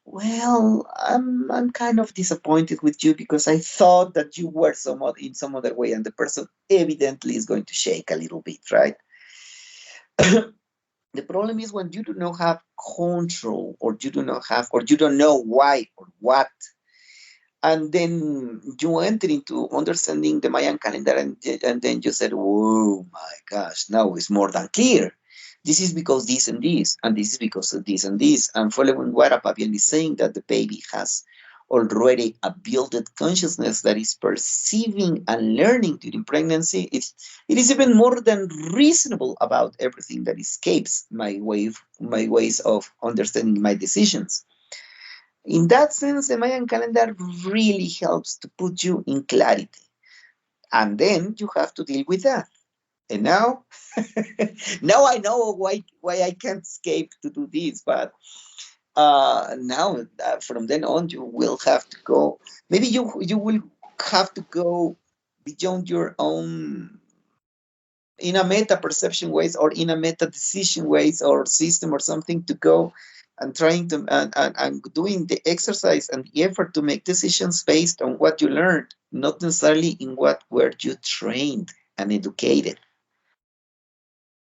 well, I'm kind of disappointed with you because I thought that you were in some other way, and the person evidently is going to shake a little bit, right? The problem is when you do not have control, or you do not have, or you don't know why or what, and then you enter into understanding the Mayan calendar, and then you said, "Whoa, my gosh! Now it's more than clear. This is because this and this, and this is because of this and this." And following what Fabian is saying, that the baby has already a built consciousness that is perceiving and learning during pregnancy. It is even more than reasonable about everything that escapes my ways of understanding my decisions. In that sense, the Mayan calendar really helps to put you in clarity. And then you have to deal with that. And now, now I know why I can't escape to do this. But now, from then on, you will have to go. Maybe you will have to go beyond your own, in a meta perception ways, or in a meta decision ways, or system or something, to go and trying to and doing the exercise and the effort to make decisions based on what you learned, not necessarily in what were you trained and educated.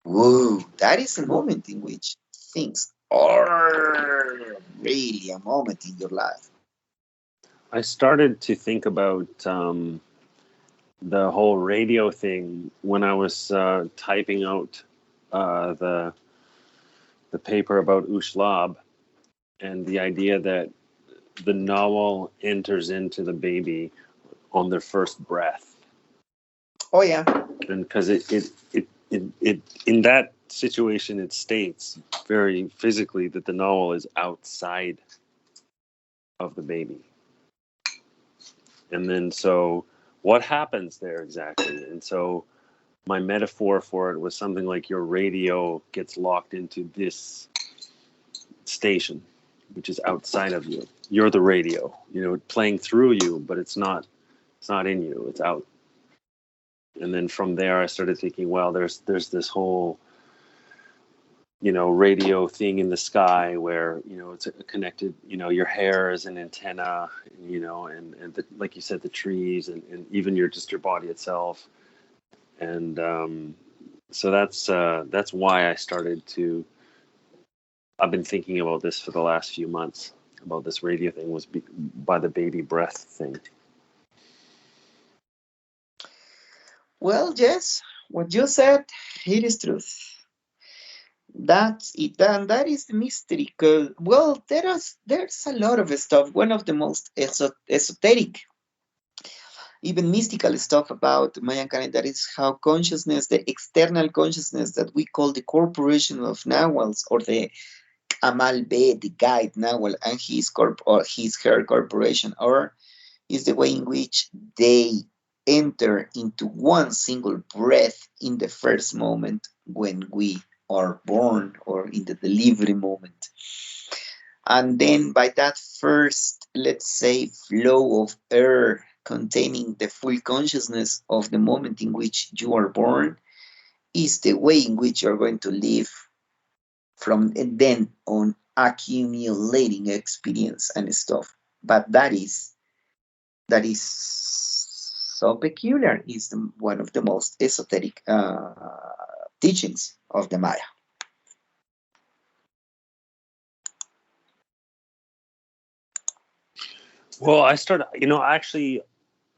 Whoa, that is a moment in which things are really a moment in your life. I started to think about the whole radio thing when I was typing out the paper about Ushlab, and the idea that the Nawal enters into the baby on their first breath, Oh yeah. and because it in that situation it states very physically that the Nawal is outside of the baby, and then so what happens there exactly? And so my metaphor for it was something like your radio gets locked into this station, which is outside of you. You're the radio, playing through you, but it's not in you, it's out. And then from there I started thinking, well, there's this whole radio thing in the sky where it's connected. Your hair is an antenna, and like you said, the trees, and even your body itself. And so that's why I started to. I've been thinking about this for the last few months, about this radio thing, was by the baby breath thing. Well, yes, what you said, it is truth. That's it, and that is the mystery. Because, well, there's a lot of stuff. One of the most esoteric, even mystical stuff about Mayan calendar is how consciousness, the external consciousness that we call the corporation of Nawals, or the Amal Be, the guide Nawal, and his her corporation, or is the way in which they enter into one single breath in the first moment when we are born, or in the delivery moment. And then by that first, let's say, flow of air containing the full consciousness of the moment in which you are born, is the way in which you're going to live from then on, accumulating experience and stuff. But that is that is so peculiar, is one of the most esoteric teachings of the Maya. Well, I started, actually,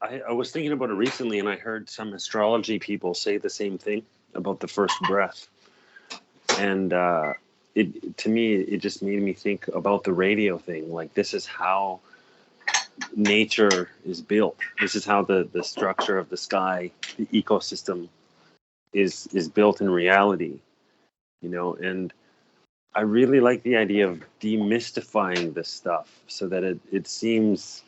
I was thinking about it recently, and I heard some astrology people say the same thing about the first breath. And to me, it just made me think about the radio thing. Like, this is how nature is built. This is how the structure of the sky, the ecosystem is built in reality, and I really like the idea of demystifying this stuff so that it seems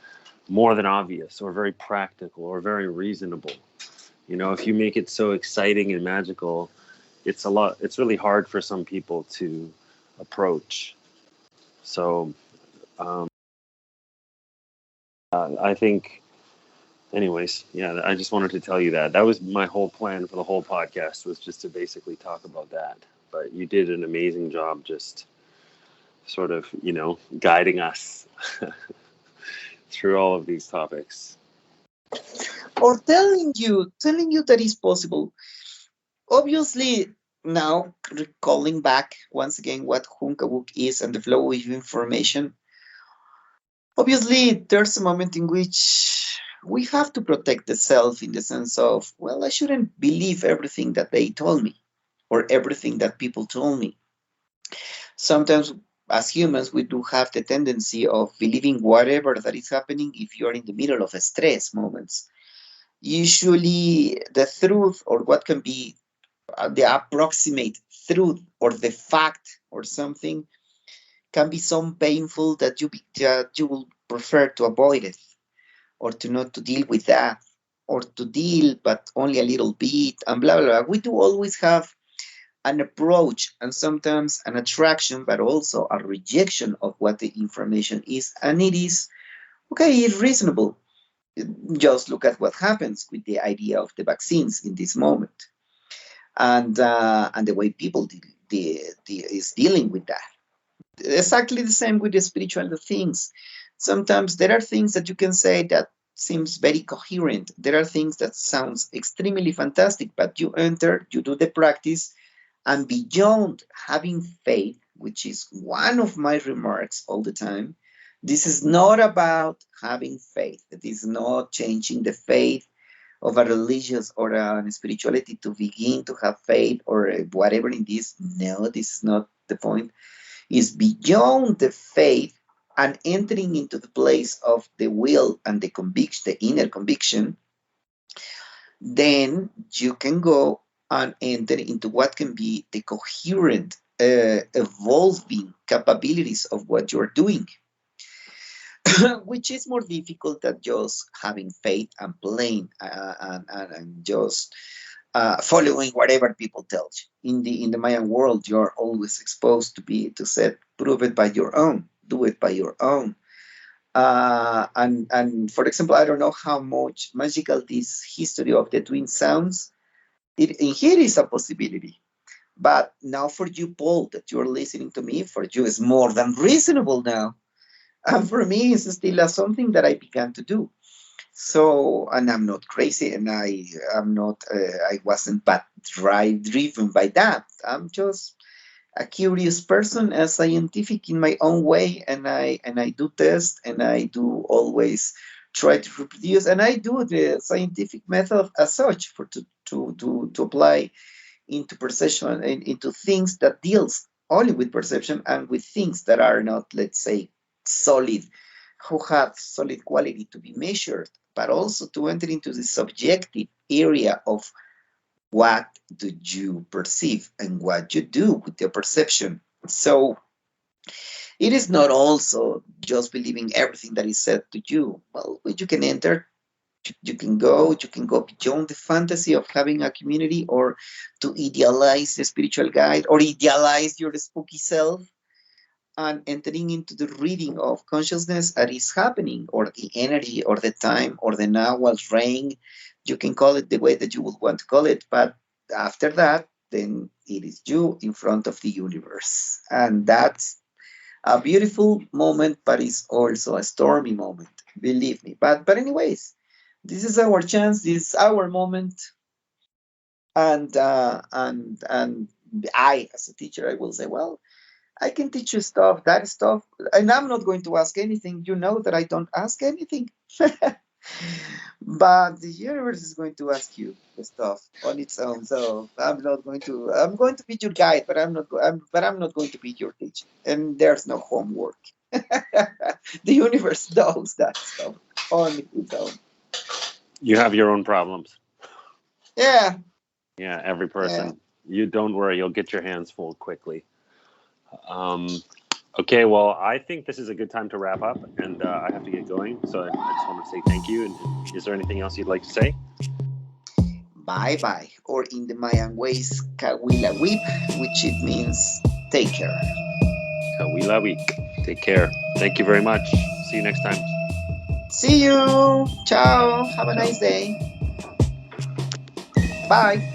more than obvious or very practical or very reasonable. If you make it so exciting and magical, it's really hard for some people to approach. So I think, anyways, yeah, I just wanted to tell you that was my whole plan for the whole podcast, was just to basically talk about that. But you did an amazing job just sort of, guiding us through all of these topics. Or telling you that is possible. Obviously, now recalling back once again what Kawoq is and the flow of information, obviously there's a moment in which we have to protect the self, in the sense of, well, I shouldn't believe everything that they told me or everything that people told me. Sometimes as humans we do have the tendency of believing whatever that is happening if you're in the middle of a stress moments. Usually the truth, or what can be the approximate truth or the fact or something, can be so painful that you will prefer to avoid it, or to not to deal with that, or to deal but only a little bit, and blah blah blah. We do always have an approach and sometimes an attraction, but also a rejection of what the information is, and it is okay, it's reasonable. Just look at what happens with the idea of the vaccines in this moment, and the way people is dealing with that. Exactly the same with the spiritual things. Sometimes there are things that you can say that seems very coherent. There are things that sounds extremely fantastic, but you enter, you do the practice, and beyond having faith, which is one of my remarks all the time, this is not about having faith. It is not changing the faith of a religious or a spirituality to begin to have faith or whatever in this. No, this is not the point. Is beyond the faith and entering into the place of the will and the conviction, the inner conviction. Then you can go and enter into what can be the coherent, evolving capabilities of what you're doing, which is more difficult than just having faith and playing and just following whatever people tell you. In the Mayan world, you're always exposed to say, prove it by your own, do it by your own. And for example, I don't know how much magical this history of the twin sounds. Here is a possibility. But now for you, Paul, that you're listening to me, for you is more than reasonable now. And for me, it's still something that I began to do. So, and I'm not crazy, and I wasn't but driven by that. I'm just a curious person, a scientific in my own way, and I do test, and I do always try to reproduce, and I do the scientific method as such for to apply into perception and into things that deals only with perception and with things that are not, let's say, solid, who have solid quality to be measured, but also to enter into the subjective area of what do you perceive and what you do with your perception. So it is not also just believing everything that is said to you. Well, you can enter, you can go beyond the fantasy of having a community, or to idealize the spiritual guide, or idealize your spooky self, and entering into the reading of consciousness that is happening, or the energy, or the time, or the Nawal's reign. You can call it the way that you would want to call it, but after that, then it is you in front of the universe. And that's a beautiful moment, but it's also a stormy moment. believe me. But anyways, this is our chance. This is our moment. And I, as a teacher, I will say, well, I can teach you stuff, that stuff, and I'm not going to ask anything. You know that I don't ask anything. But the universe is going to ask you the stuff on its own. So I'm not going to. I'm going to be your guide, but I'm not going to be your teacher. And there's no homework. The universe does that stuff on its own. You have your own problems. Yeah. Yeah, every person. Yeah. You don't worry, you'll get your hands full quickly. Okay, well, I think this is a good time to wrap up, and I have to get going. So I just want to say thank you. And is there anything else you'd like to say? Bye-bye, or in the Mayan ways, Kawilawip, which it means take care. Kawilawik, take care. Thank you very much. See you next time. See you. Ciao. Have a nice day. Bye.